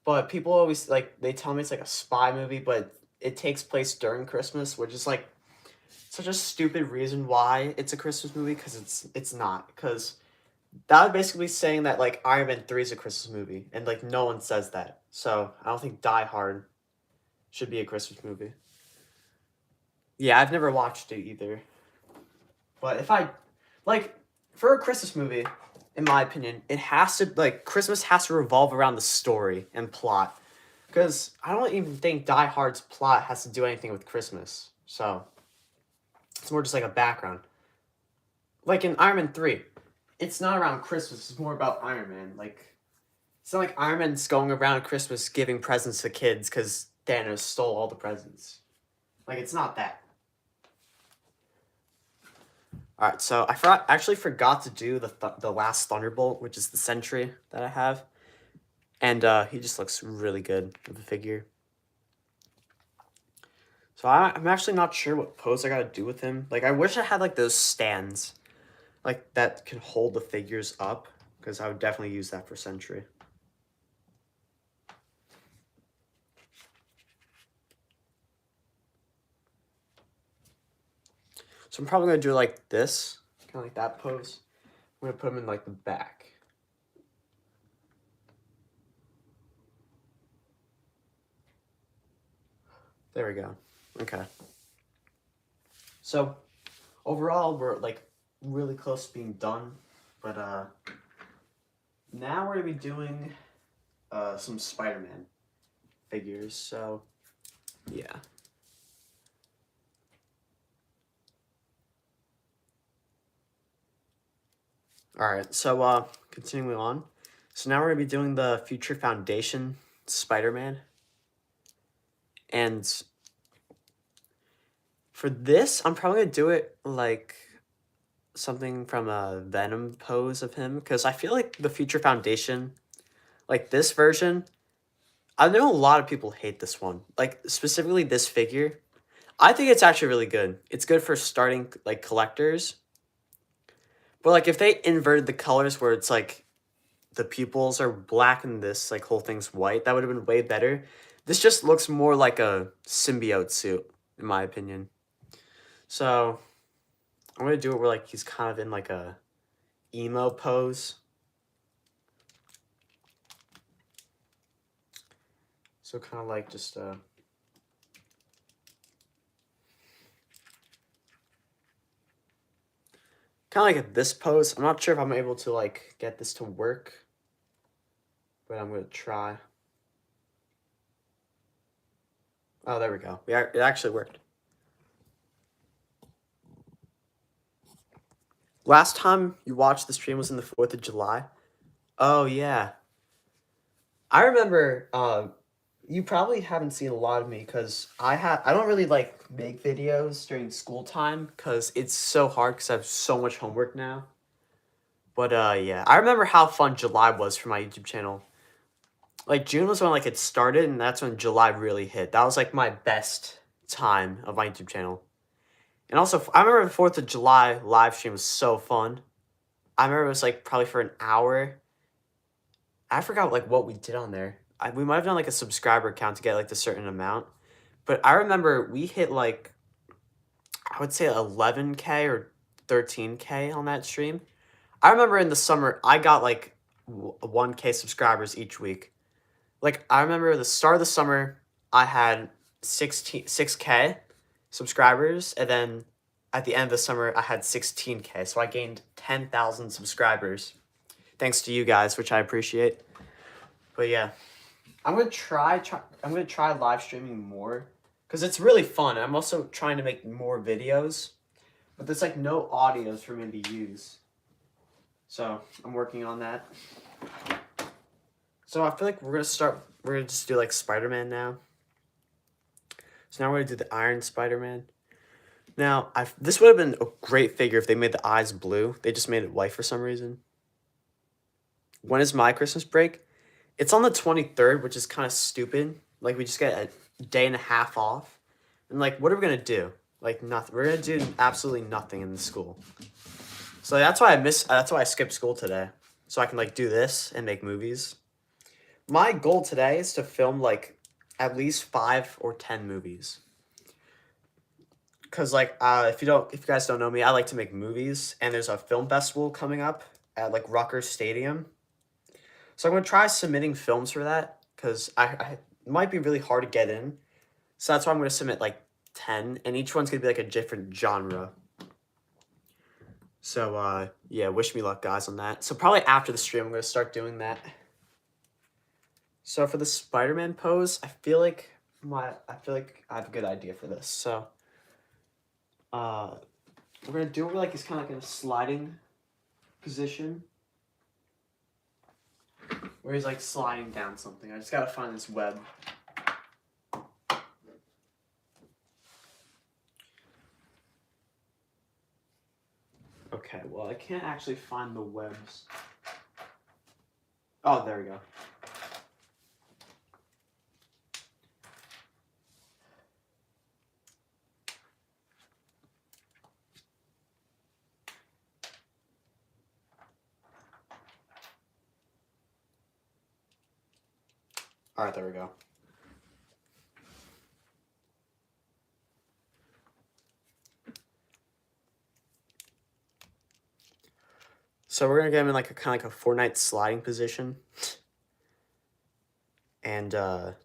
But people always, like, they tell me it's like a spy movie, but it takes place during Christmas, which is like such a stupid reason why it's a Christmas movie, because it's not. Because that would basically be saying that like Iron Man 3 is a Christmas movie, and like no one says that. So I don't think Die Hard should be a Christmas movie. Yeah, I've never watched it either. But if I like for a Christmas movie, in my opinion, it has to like Christmas has to revolve around the story and plot. Because I don't even think Die Hard's plot has to do anything with Christmas. So it's more just like a background. Like in Iron Man 3, it's not around Christmas, it's more about Iron Man. Like it's not like Iron Man's going around Christmas giving presents to kids because Thanos stole all the presents. Like it's not that. All right, so actually forgot to do the last Thunderbolt, which is the Sentry that I have, and he just looks really good with the figure. So I'm actually not sure what pose I gotta do with him. Like I wish I had like those stands, like that can hold the figures up, because I would definitely use that for Sentry. So I'm probably going to do it like this, kind of like that pose. I'm going to put him in like the back. There we go. Okay. So overall, we're like really close to being done. But now we're going to be doing some Spider-Man figures. So yeah. Alright, so continuing on. So now we're going to be doing the Future Foundation Spider-Man. And for this, I'm probably going to do it like something from a Venom pose of him. Because I feel like the Future Foundation, like this version, I know a lot of people hate this one. Like, specifically this figure. I think it's actually really good. It's good for starting, like, collectors. But, like, if they inverted the colors where it's, like, the pupils are black and this, like, whole thing's white, that would have been way better. This just looks more like a symbiote suit, in my opinion. So, I'm going to do it where, like, he's kind of in, like, a emo pose. So, kind of like just, kind of like at this pose. I'm not sure if I'm able to, like, get this to work. But I'm going to try. Oh, there we go. Yeah, it actually worked. Last time you watched the stream was in the 4th of July. Oh, yeah. I remember, you probably haven't seen a lot of me because I don't really, like, make videos during school time because it's so hard because I have so much homework now. But, yeah. I remember how fun July was for my YouTube channel. Like, June was when, like, it started, and that's when July really hit. That was, like, my best time of my YouTube channel. And also, I remember the 4th of July live stream was so fun. I remember it was, like, probably for an hour. I forgot, like, what we did on there. We might have done, like, a subscriber count to get, like, a certain amount. But I remember we hit, like, I would say 11K or 13K on that stream. I remember in the summer, I got, like, 1K subscribers each week. Like, I remember the start of the summer, I had 6K subscribers, and then at the end of the summer, I had 16K. So I gained 10,000 subscribers, thanks to you guys, which I appreciate. But yeah, I'm gonna try live streaming more because it's really fun. I'm also trying to make more videos, but there's like no audios for me to use. So I'm working on that. So I feel like we're gonna just do like Spider-Man now. So now we're gonna do the Iron Spider-Man. Now, this would have been a great figure if they made the eyes blue. They just made it white for some reason. when is my Christmas break? It's on the 23rd, which is kind of stupid. Like, we just get a day and a half off. And, like, what are we going to do? Like, nothing. We're going to do absolutely nothing in the school. So that's why I skipped school today. So I can, like, do this and make movies. My goal today is to film, like, at least 5 or 10 movies. Because, like, if you guys don't know me, I like to make movies. And there's a film festival coming up at, like, Rutgers Stadium. So I'm going to try submitting films for that. Because I it might be really hard to get in. So that's why I'm going to submit, like, 10. And each one's going to be, like, a different genre. So, yeah, wish me luck, guys, on that. So probably after the stream, I'm going to start doing that. So for the Spider-Man pose, I feel like I have a good idea for this. So, we're going to do it like it's kind of like in a sliding position. Where he's, like, sliding down something. I just got to find this web. Okay, well, I can't actually find the webs. Oh, there we go. All right, there we go. So we're gonna get him in like a kind of like a Fortnite sliding position, and we're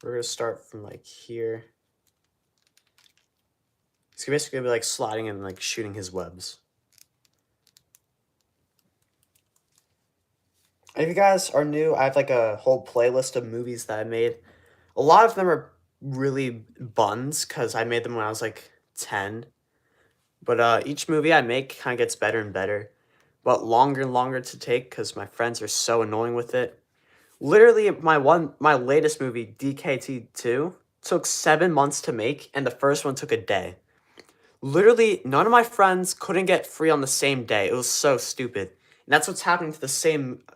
gonna start from like here. He's basically gonna be like sliding and like shooting his webs. If you guys are new, I have like a whole playlist of movies that I made. A lot of them are really buns because I made them when I was like 10. But each movie I make kind of gets better and better, but longer and longer to take because my friends are so annoying with it. Literally, my latest movie, DKT2, took 7 months to make, and the first one took a day. Literally, none of my friends couldn't get free on the same day. It was so stupid. And that's what's happening to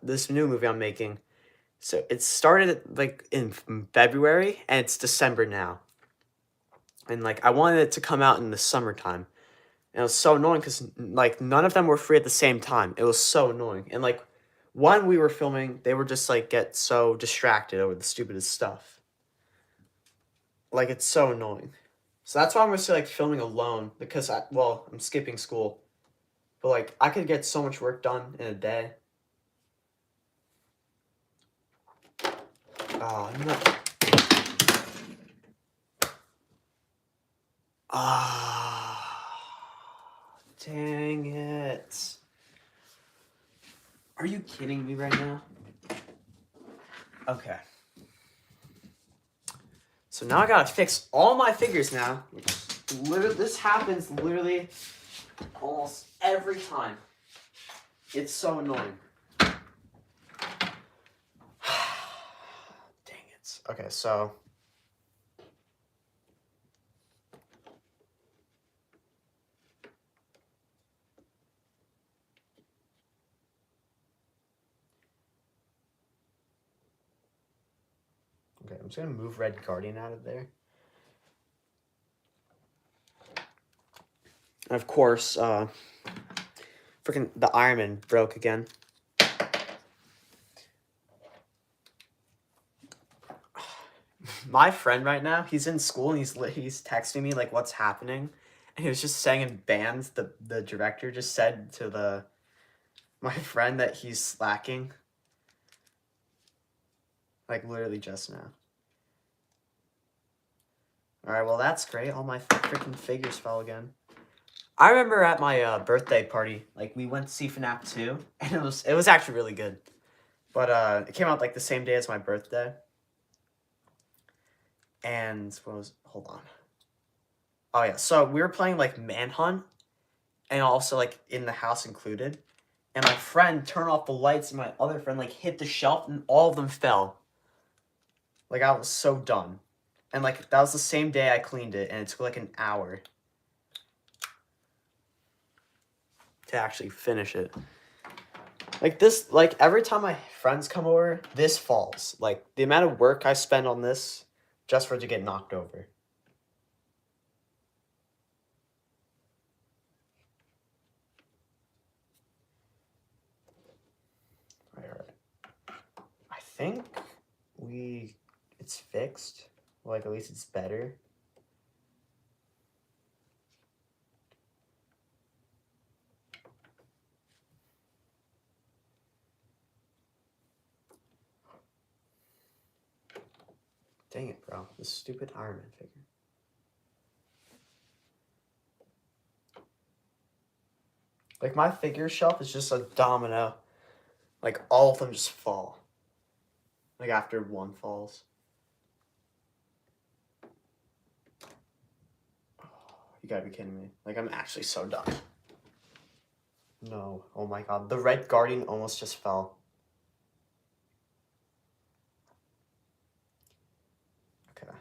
this new movie I'm making. So it started like in February, and it's December now. And like I wanted it to come out in the summertime. And it was so annoying because like none of them were free at the same time. It was so annoying. And like when we were filming, they were just like get so distracted over the stupidest stuff. Like it's so annoying. So that's why I'm gonna say like filming alone because I'm skipping school. But like I could get so much work done in a day. Oh no. Dang it. Are you kidding me right now? Okay. So now I gotta fix all my figures now. This happens literally almost every time. It's so annoying. Dang it. Okay, so. Okay, I'm just gonna move Red Guardian out of there. And of course, freaking the Iron Man broke again. My friend right now, he's in school and he's texting me like what's happening, and he was just saying in bands the director just said to my friend that he's slacking. Like literally just now. All right, well that's great. All my freaking figures fell again. I remember at my birthday party, like we went to see FNAF 2, and it was actually really good. But it came out like the same day as my birthday. And hold on. Oh yeah, so we were playing like Manhunt, and also like in the house included. And my friend turned off the lights, and my other friend like hit the shelf, and all of them fell. Like I was so done. And like that was the same day I cleaned it, and it took like an hour. to actually finish it. Like this, like every time my friends come over, this falls. Like the amount of work I spend on this just for it to get knocked over. Alright. I think it's fixed. Like at least it's better. Dang it, bro. This stupid Iron Man figure. Like, my figure shelf is just a domino. Like, all of them just fall. Like, after one falls. Oh, you gotta be kidding me. Like, I'm actually so done. No. Oh my god. The Red Guardian almost just fell. Okay.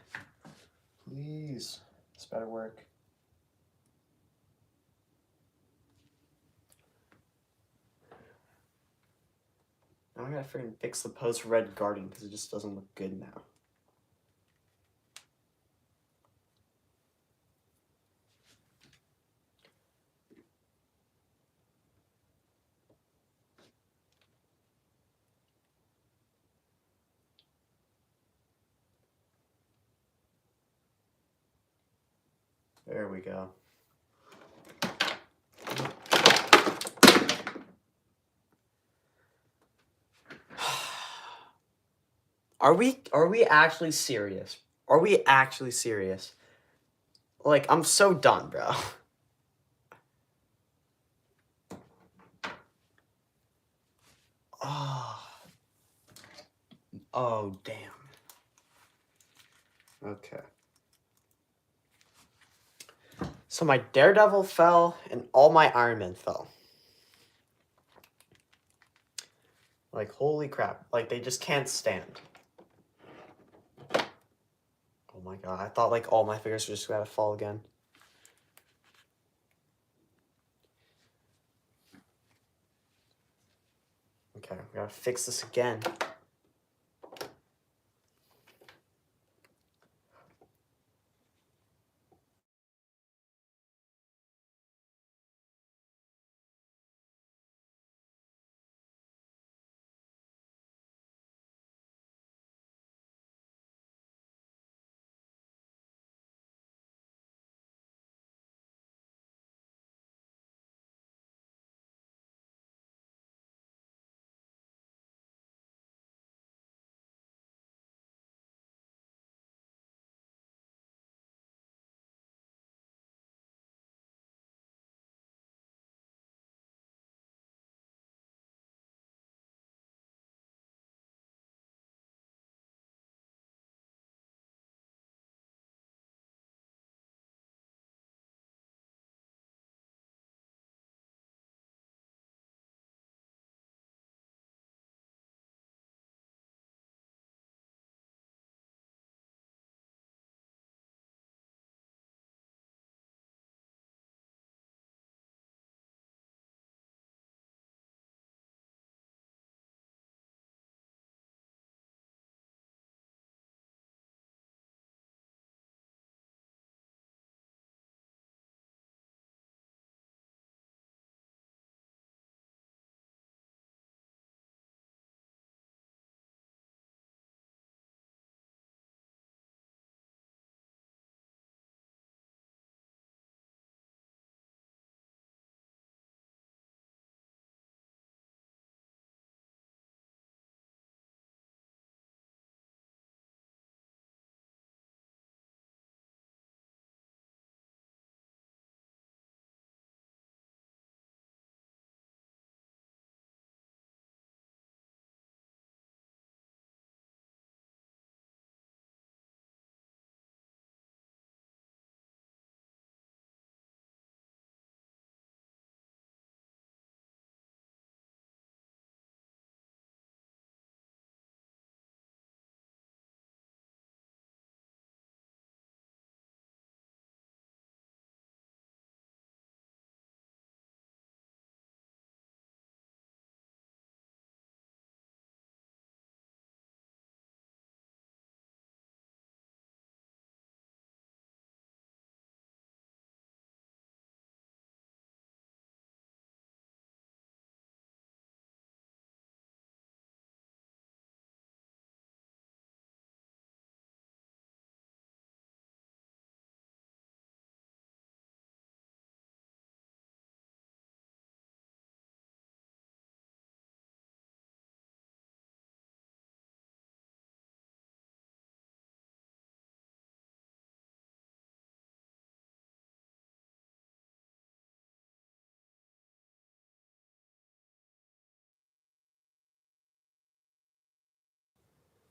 Please. This better work. Now I gotta freaking fix the post Red Guardian because it just doesn't look good now. There we go. Are we actually serious? Are we actually serious? Like, I'm so done, bro. Oh. Oh, damn. Okay. So my Daredevil fell, and all my Iron Man fell. Like, holy crap. Like, they just can't stand. Oh my god, I thought, like, all my figures were just gonna fall again. Okay, we gotta fix this again.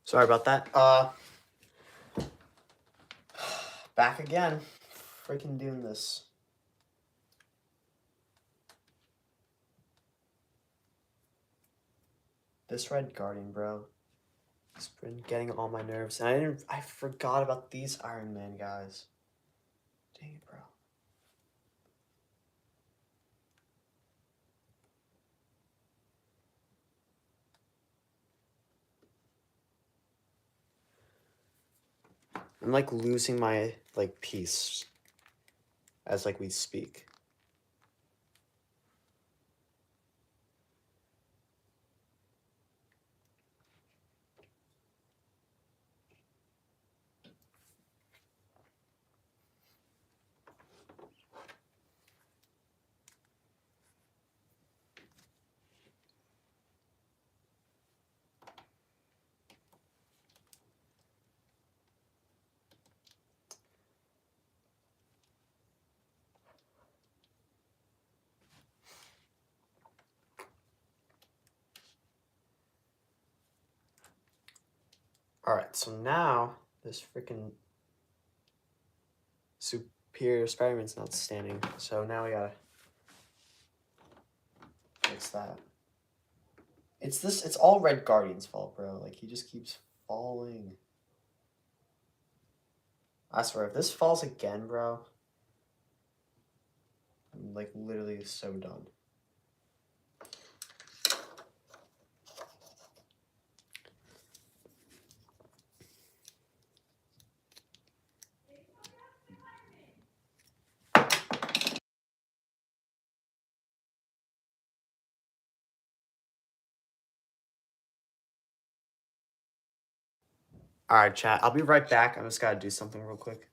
Sorry about that. Back again. Freaking doing this. This Red Guardian, bro. It's been getting on my nerves. And I forgot about these Iron Man guys. Dang it, bro. I'm like losing my like peace as like we speak. Alright, so now this freaking Superior Spider-Man's not standing. So now we gotta fix that. It's all Red Guardian's fault, bro. Like, he just keeps falling. I swear, if this falls again, bro, I'm like literally so done. Alright, chat. I'll be right back. I just gotta do something real quick.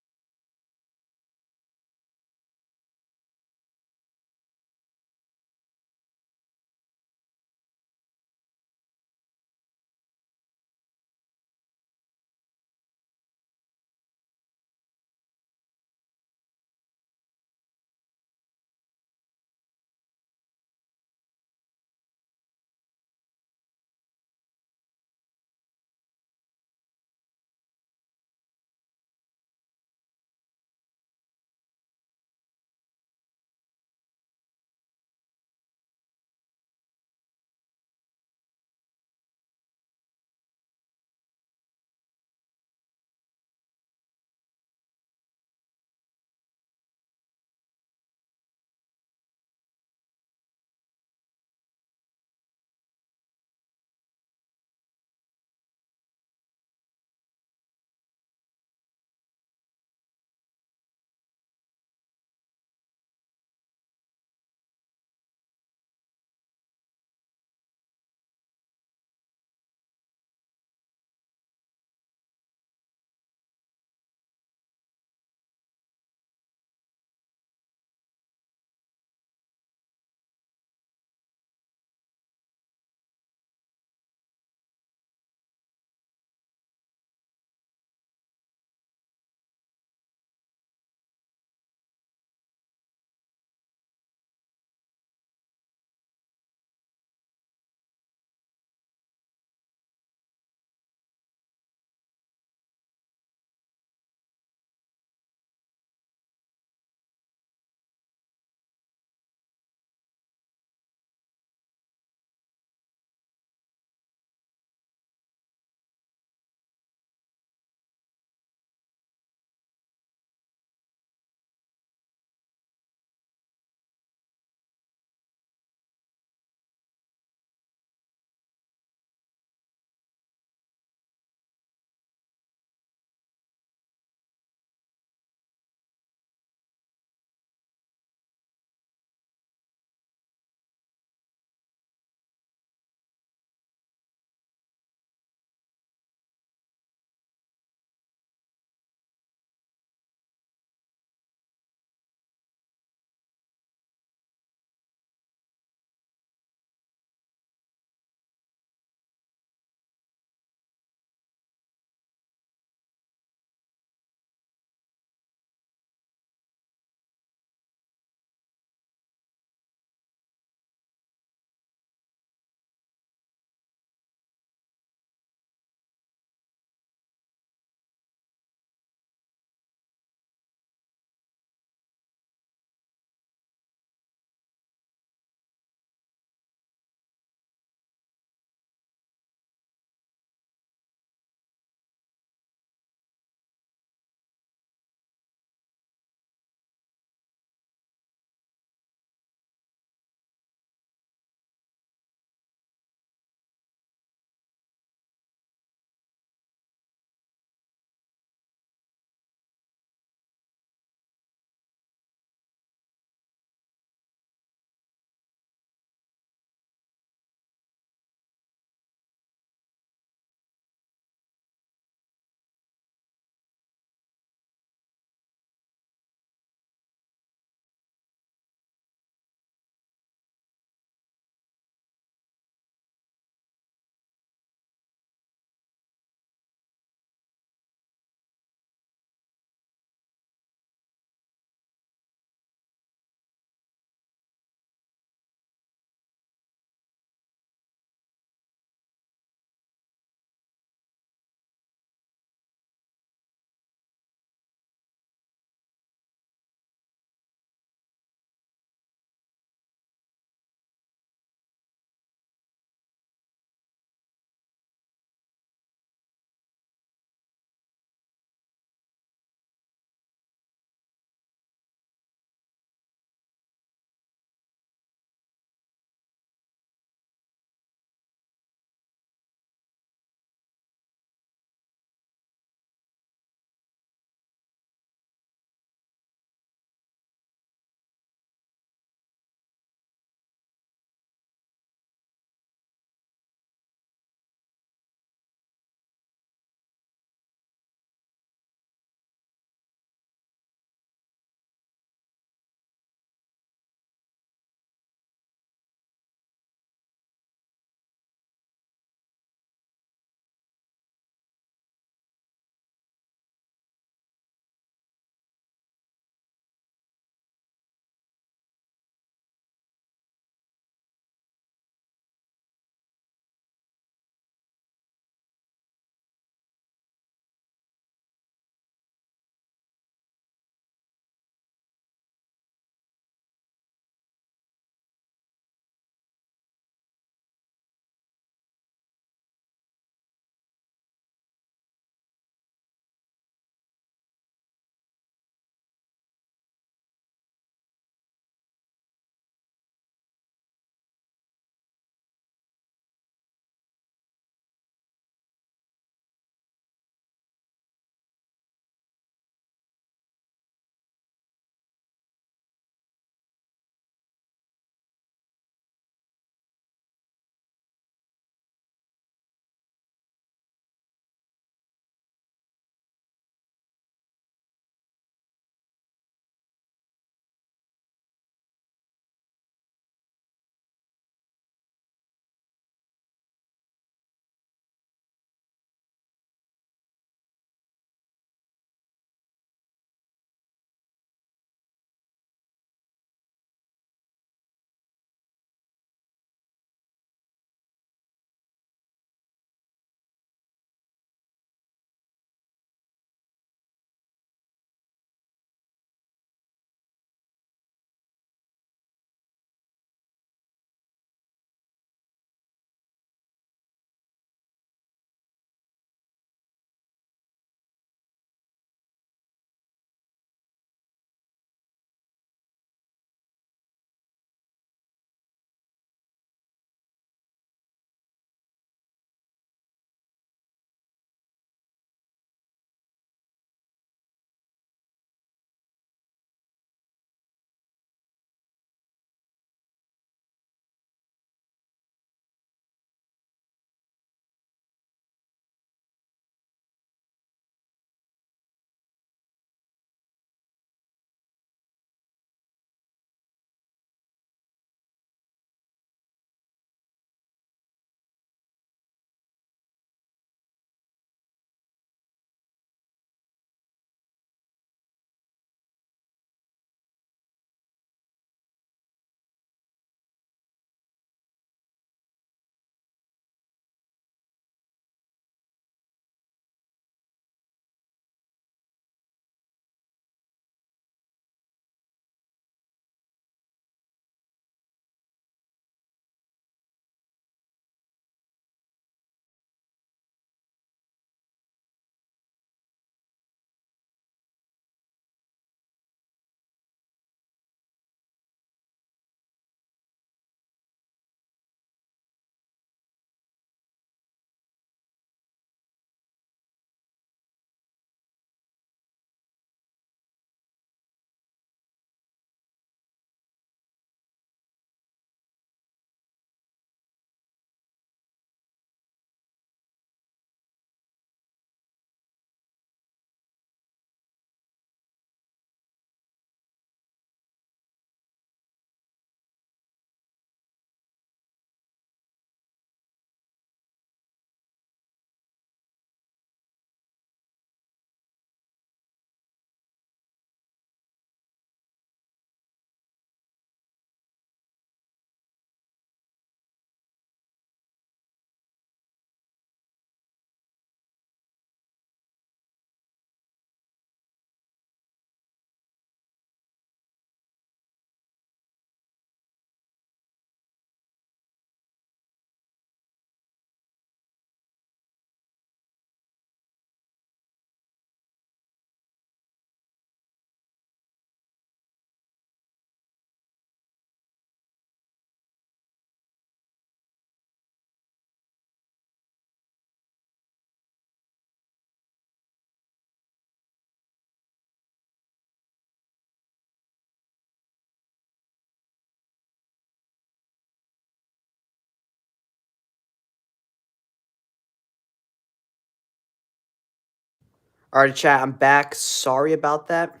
Alright, chat, I'm back. Sorry about that.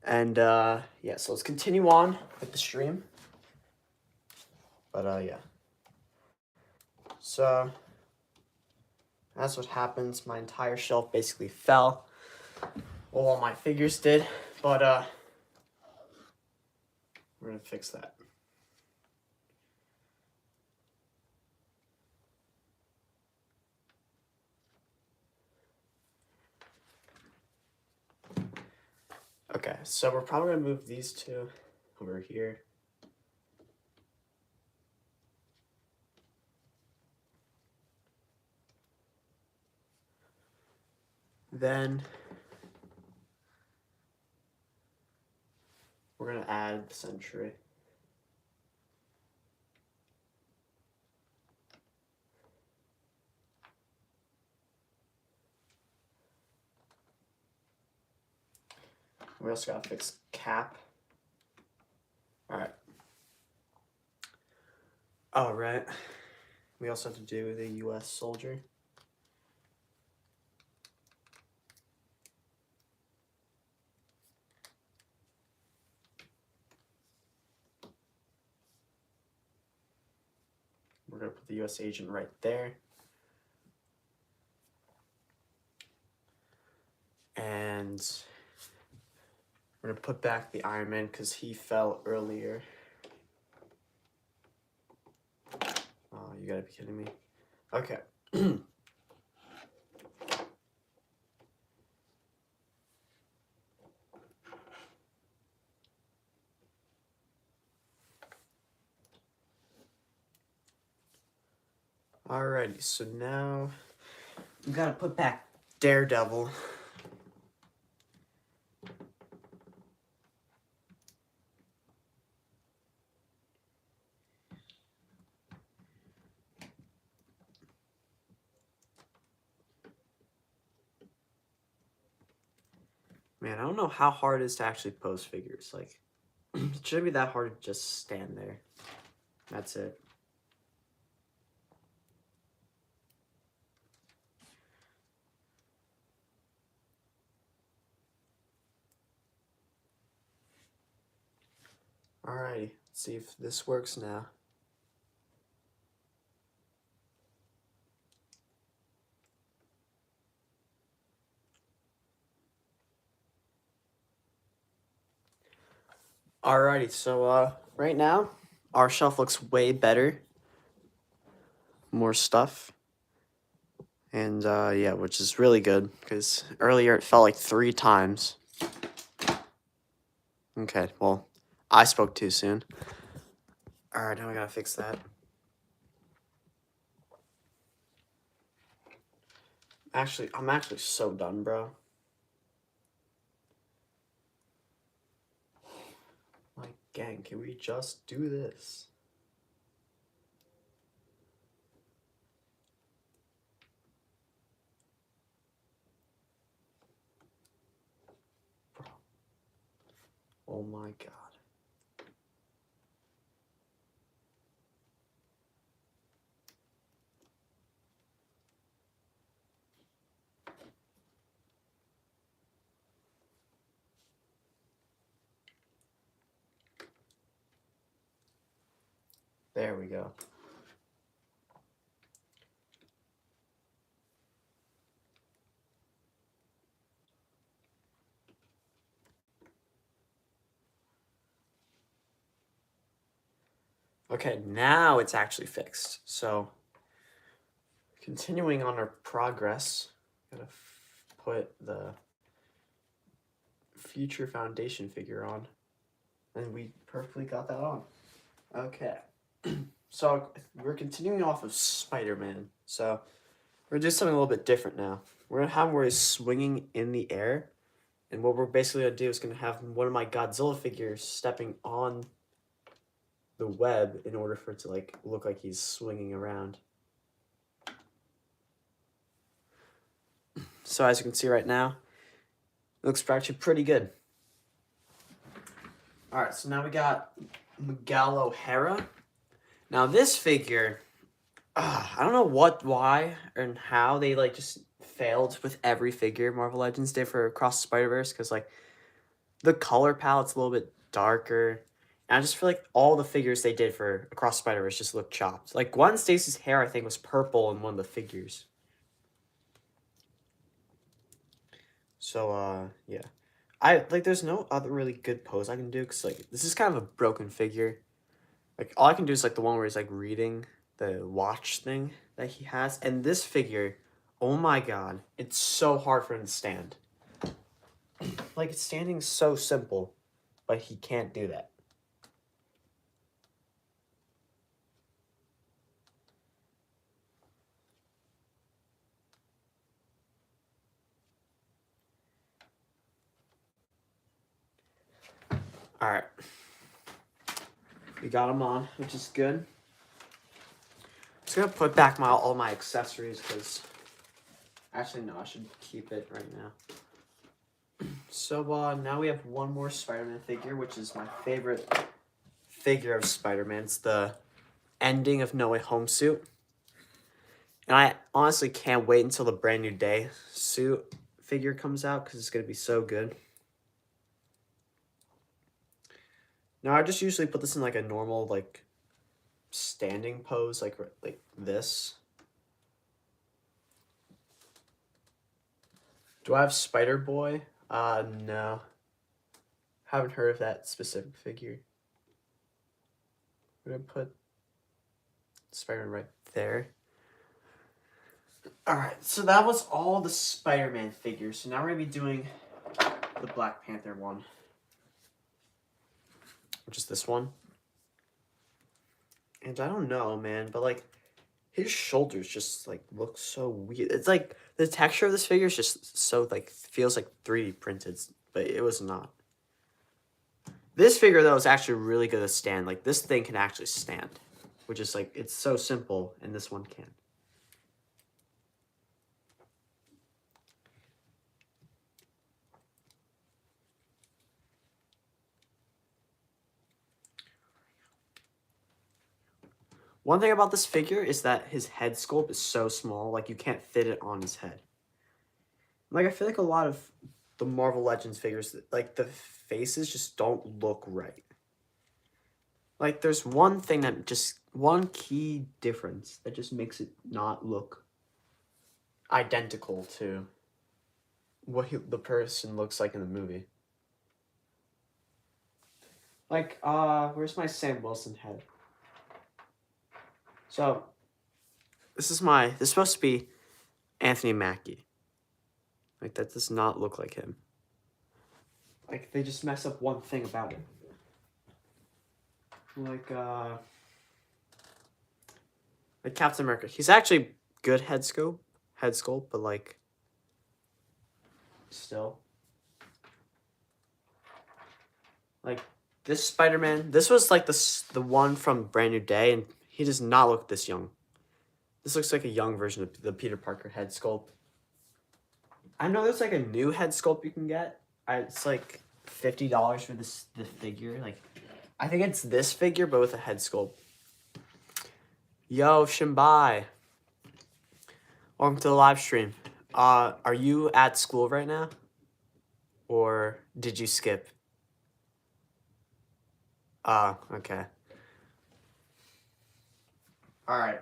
And, yeah, so let's continue on with the stream. But, yeah. So, that's what happens. My entire shelf basically fell. Well, all my figures did. But, we're gonna fix that. Okay, so we're probably gonna move these two over here. Then we're gonna add the Sentry. We also gotta fix Cap. Alright. Alright. We also have to do the US soldier. We're gonna put the US agent right there. And we're gonna put back the Iron Man because he fell earlier. Oh, you gotta be kidding me. Okay. Alrighty, so now we gotta put back Daredevil. Man, I don't know how hard it is to actually pose figures. Like, it shouldn't be that hard to just stand there. That's it. Alrighty, let's see if this works now. Alrighty, so right now our shelf looks way better. More stuff. And yeah, which is really good because earlier it felt like 3 times. Okay, well, I spoke too soon. Alright, now I gotta fix that. Actually, I'm actually so done, bro. Like, gang, can we just do this? Bro. Oh my god. There we go. Okay, now it's actually fixed. So, continuing on our progress, gotta put the future foundation figure on. And we perfectly got that on. Okay. So, we're continuing off of Spider-Man. So, we're gonna do something a little bit different now. We're gonna have him where he's swinging in the air. And what we're basically gonna do is gonna have one of my Godzilla figures stepping on the web in order for it to like look like he's swinging around. So as you can see right now, it looks actually pretty good. Alright, so now we got Miguel O'Hara. Now this figure, I don't know why, and how they like just failed with every figure Marvel Legends did for Across the Spider-Verse, because like the color palette's a little bit darker. And I just feel like all the figures they did for Across the Spider-Verse just look chopped. Like Gwen Stacy's hair, I think, was purple in one of the figures. So, yeah. There's no other really good pose I can do, because, like, this is kind of a broken figure. Like, all I can do is, like, the one where he's, like, reading the watch thing that he has. And this figure, oh my god, it's so hard for him to stand. Like, standing's so simple, but he can't do that. Alright. We got him on, which is good. I'm just gonna put back all my accessories, because... Actually, no, I should keep it right now. So, now we have one more Spider-Man figure, which is my favorite figure of Spider-Man. It's the ending of No Way Home suit. And I honestly can't wait until the Brand New Day suit figure comes out, because it's going to be so good. Now, I just usually put this in, like, a normal, like, standing pose, like this. Do I have Spider-Boy? No. Haven't heard of that specific figure. I'm going to put Spider-Man right there. Alright, so that was all the Spider-Man figures. So now we're going to be doing the Black Panther one, which is this one. And I don't know, man, but, like, his shoulders just, like, look so weird. It's, like, the texture of this figure is just so, like, feels like 3D printed, but it was not. This figure, though, is actually really good to stand. Like, this thing can actually stand, which is, like, it's so simple, and this one can. One thing about this figure is that his head sculpt is so small, like, you can't fit it on his head. Like, I feel like a lot of the Marvel Legends figures, like, the faces just don't look right. Like, there's one thing that one key difference that just makes it not look identical to what the person looks like in the movie. Like, where's my Sam Wilson head? So, this is supposed to be Anthony Mackie. Like, that does not look like him. Like, they just mess up one thing about it. Like Captain America. He's actually good head sculpt, but, like, still. Like, this Spider-Man, this was, like, the one from Brand New Day, and he does not look this young. This looks like a young version of the Peter Parker head sculpt. I know there's, like, a new head sculpt you can get. It's, like, $50 for the figure. Like, I think it's this figure, but with a head sculpt. Yo, Shimbai. Welcome to the live stream. Are you at school right now? Or did you skip? Okay. Alright.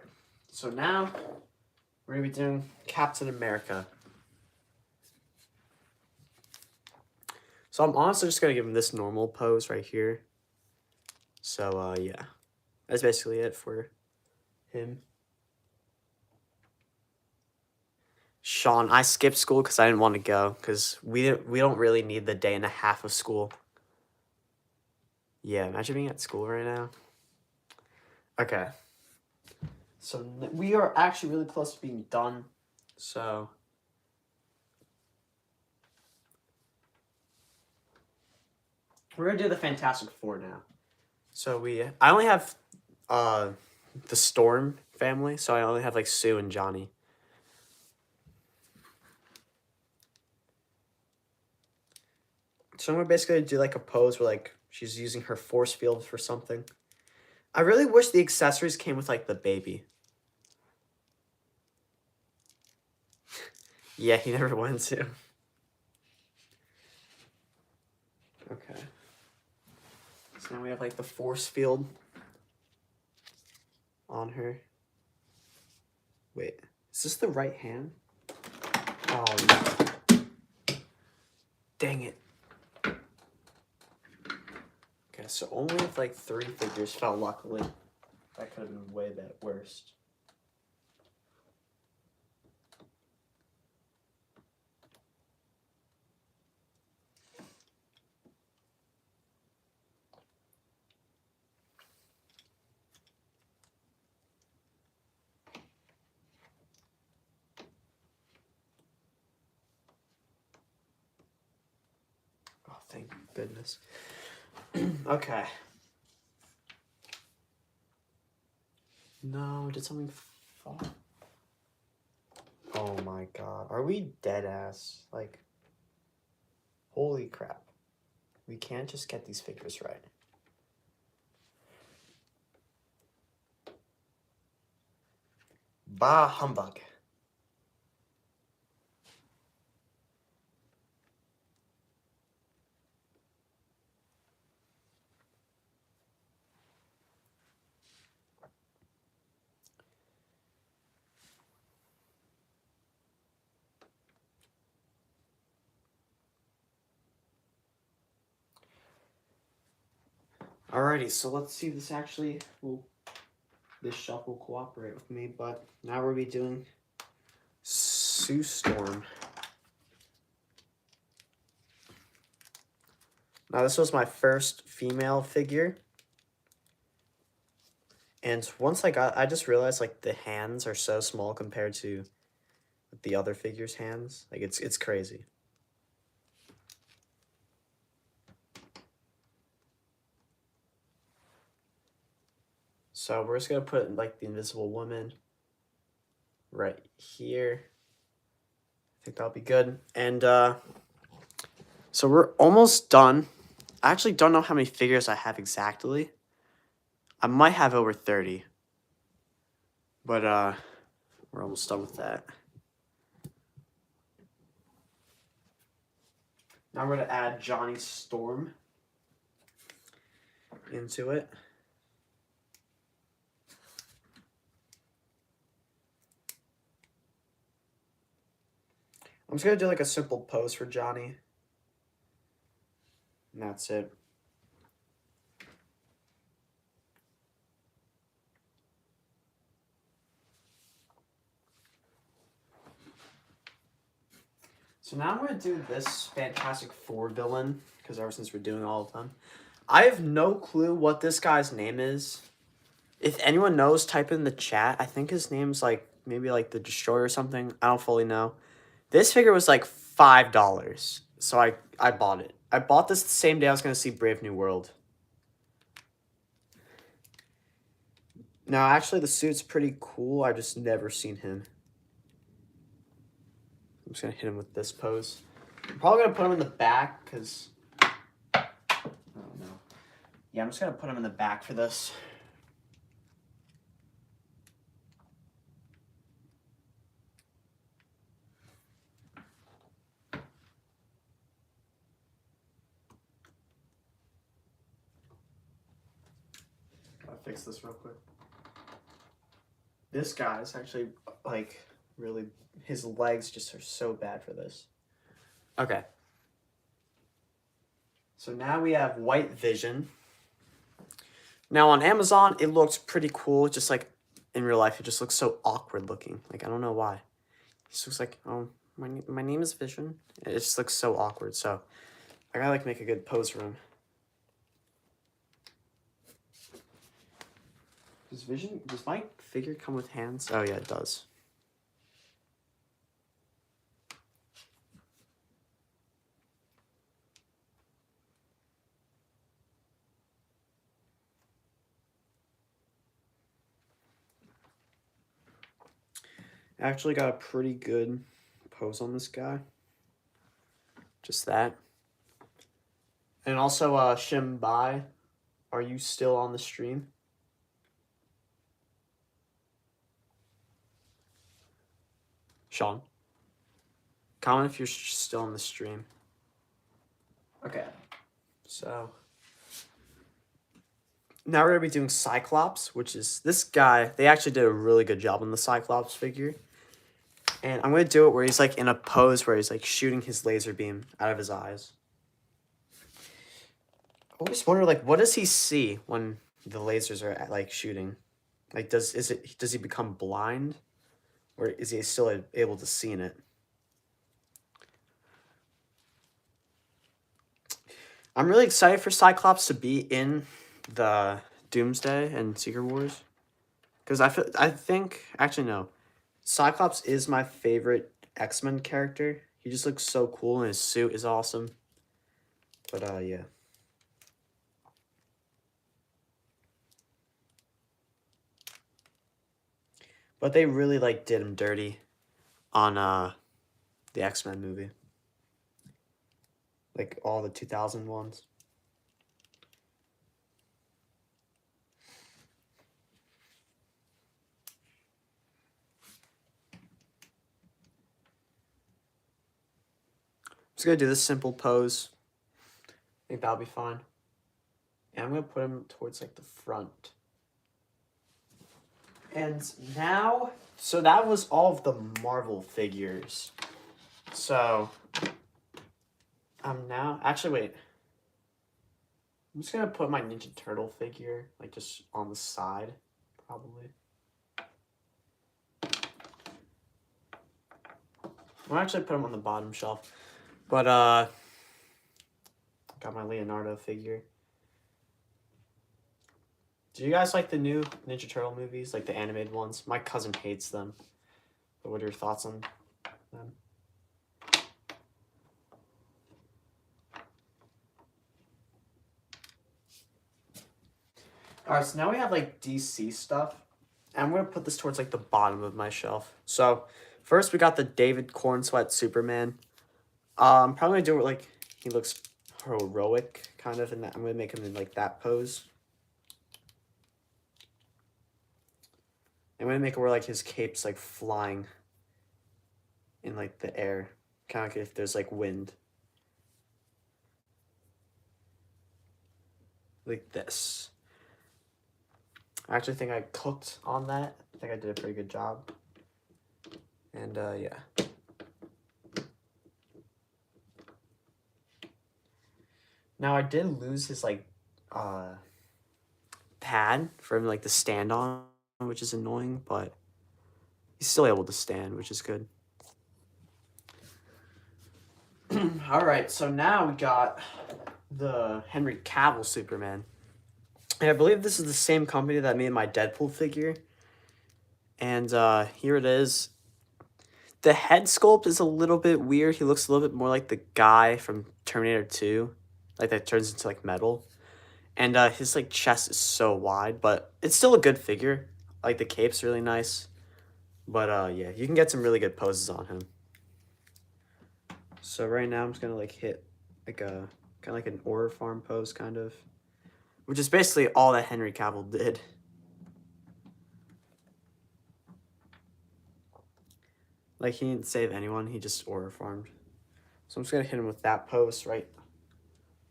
So now, we're going to be doing Captain America. So I'm honestly just going to give him this normal pose right here. So, yeah. That's basically it for him. Sean, I skipped school because I didn't want to go. Because we don't really need the day and a half of school. Yeah, imagine being at school right now. Okay. So we are actually really close to being done. So... we're going to do the Fantastic Four now. So I only have the Storm family, so I only have, like, Sue and Johnny. So I'm going to basically do, like, a pose where, like, she's using her force field for something. I really wish the accessories came with, like, the baby. Yeah, he never wanted to. Okay. So now we have like the force field on her. Wait, is this the right hand? Oh no. Dang it. Okay, so only if like 3 figures fell, luckily. That could have been way worst. Oh, thank goodness. Okay. No, did something fall? Oh my god. Are we dead ass? Like, holy crap. We can't just get these figures right. Bah humbug. Alrighty, so let's see if this actually will, this shelf will cooperate with me, but now we'll be doing Sue Storm. Now this was my first female figure. And once I just realized like the hands are so small compared to the other figure's hands. Like it's crazy. So we're just gonna put like the Invisible Woman right here. I think that'll be good. And so we're almost done. I actually don't know how many figures I have exactly. I might have over 30. But we're almost done with that. Now we're gonna add Johnny Storm into it. I'm just gonna do like a simple pose for Johnny. And that's it. So now I'm going to do this Fantastic Four villain, because ever since we're doing all of them. I have no clue what this guy's name is. If anyone knows, type in the chat. I think his name's like, maybe like the Destroyer or something. I don't fully know. This figure was like $5, so I bought it. I bought this the same day I was going to see Brave New World. Now, actually, the suit's pretty cool. I've just never seen him. I'm just going to hit him with this pose. I'm probably going to put him in the back, because... I don't know. Yeah, I'm just going to put him in the back for this. Gotta fix this real quick. This guy is actually, like, really... His legs just are so bad for this. Okay. So now we have White Vision. Now on Amazon, it looked pretty cool. Just like in real life, it just looks so awkward looking. Like, I don't know why. It just looks like, oh, my name is Vision. It just looks so awkward. So I gotta like make a good pose for him. Does my figure come with hands? Oh yeah, it does. I actually got a pretty good pose on this guy. Just that. And also, Shimbai, are you still on the stream? Sean? Comment if you're still on the stream. Okay. So now we're gonna be doing Cyclops, which is this guy. They actually did a really good job on the Cyclops figure. And I'm gonna do it where he's like in a pose where he's like shooting his laser beam out of his eyes. I always wonder, like, what does he see when the lasers are like shooting? Like, does he become blind, or is he still able to see in it? I'm really excited for Cyclops to be in the Doomsday and Secret Wars, because I think actually no, Cyclops is my favorite X-Men character. He just looks so cool, and his suit is awesome. But yeah. But they really like did him dirty on the X-Men movie. Like all the 2000 ones. I'm just gonna do this simple pose. I think that'll be fine. And I'm gonna put him towards like the front. And now, so that was all of the Marvel figures. So, now, actually wait. I'm just gonna put my Ninja Turtle figure, like just on the side, probably. I'll actually put him on the bottom shelf. But, got my Leonardo figure. Do you guys like the new Ninja Turtle movies, like the animated ones? My cousin hates them. But what are your thoughts on them? Alright, so now we have like DC stuff. And I'm going to put this towards like the bottom of my shelf. So, first we got the David Cornsweat Superman. I'm probably going to do it like he looks heroic, kind of, and I'm going to make him in like that pose. I'm going to make it where like his cape's like flying in like the air. Kind of like if there's like wind. Like this. I actually think I cooked on that. I think I did a pretty good job. And yeah. Now I did lose his like pad for him like to stand on, which is annoying, but he's still able to stand, which is good. All right, so now we got the Henry Cavill Superman. And I believe this is the same company that made my Deadpool figure. And here it is. The head sculpt is a little bit weird. He looks a little bit more like the guy from Terminator 2. Like that turns into like metal. And his like chest is so wide, but it's still a good figure. Like the cape's really nice. But yeah, you can get some really good poses on him. So right now I'm just gonna like hit like a kind of like an Order Farm pose kind of. Which is basically all that Henry Cavill did. Like, he didn't save anyone, he just Order Farmed. So I'm just gonna hit him with that pose right.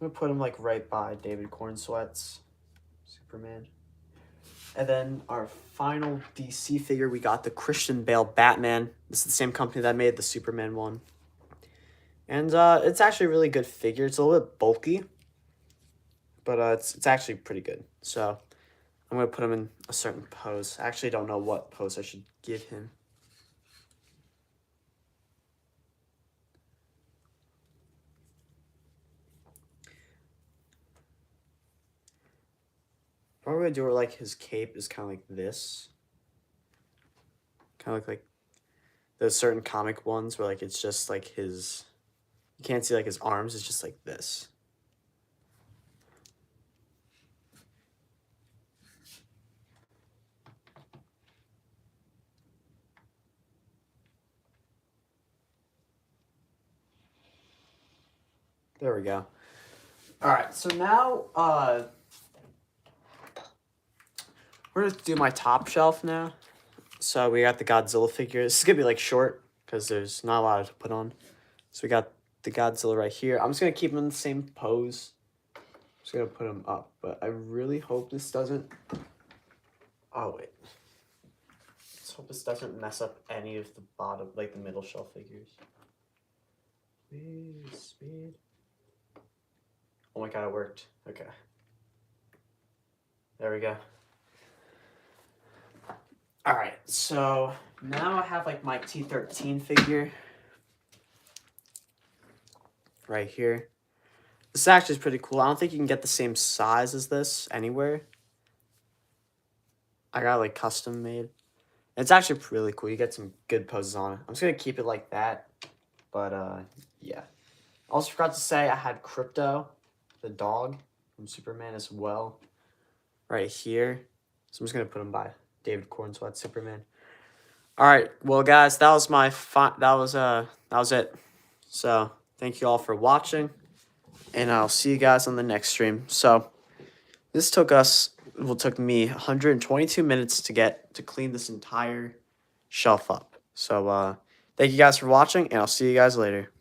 I'm gonna put him like right by David Cornsweat's Superman. And then our final DC figure, we got the Christian Bale Batman. This is the same company that made the Superman one. And it's actually a really good figure. It's a little bit bulky, but it's actually pretty good. So I'm gonna put him in a certain pose. I actually don't know what pose I should give him. Probably gonna do it like his cape is kind of like this. Kind of like those certain comic ones where like it's just like his, you can't see like his arms, it's just like this. There we go. All right, so now we're gonna do my top shelf now. So we got the Godzilla figure. This is gonna be like short because there's not a lot to put on. So we got the Godzilla right here. I'm just going to keep him in the same pose. I'm just going to put him up. But I really hope this doesn't... Oh, wait. Let's hope this doesn't mess up any of the bottom, like the middle shelf figures. Please, speed. Oh my god, it worked. Okay. There we go. Alright, so now I have like my T-13 figure. Right here. This actually is pretty cool. I don't think you can get the same size as this anywhere. I got like custom made. It's actually really cool. You get some good poses on it. I'm just going to keep it like that. But, yeah. Also forgot to say I had Crypto, the dog from Superman as well. Right here. So I'm just going to put him by David Cornswell, Superman. Alright, well guys, that was my that was it. So, thank you all for watching. And I'll see you guys on the next stream. So, this took me 122 minutes to clean this entire shelf up. So, thank you guys for watching, and I'll see you guys later.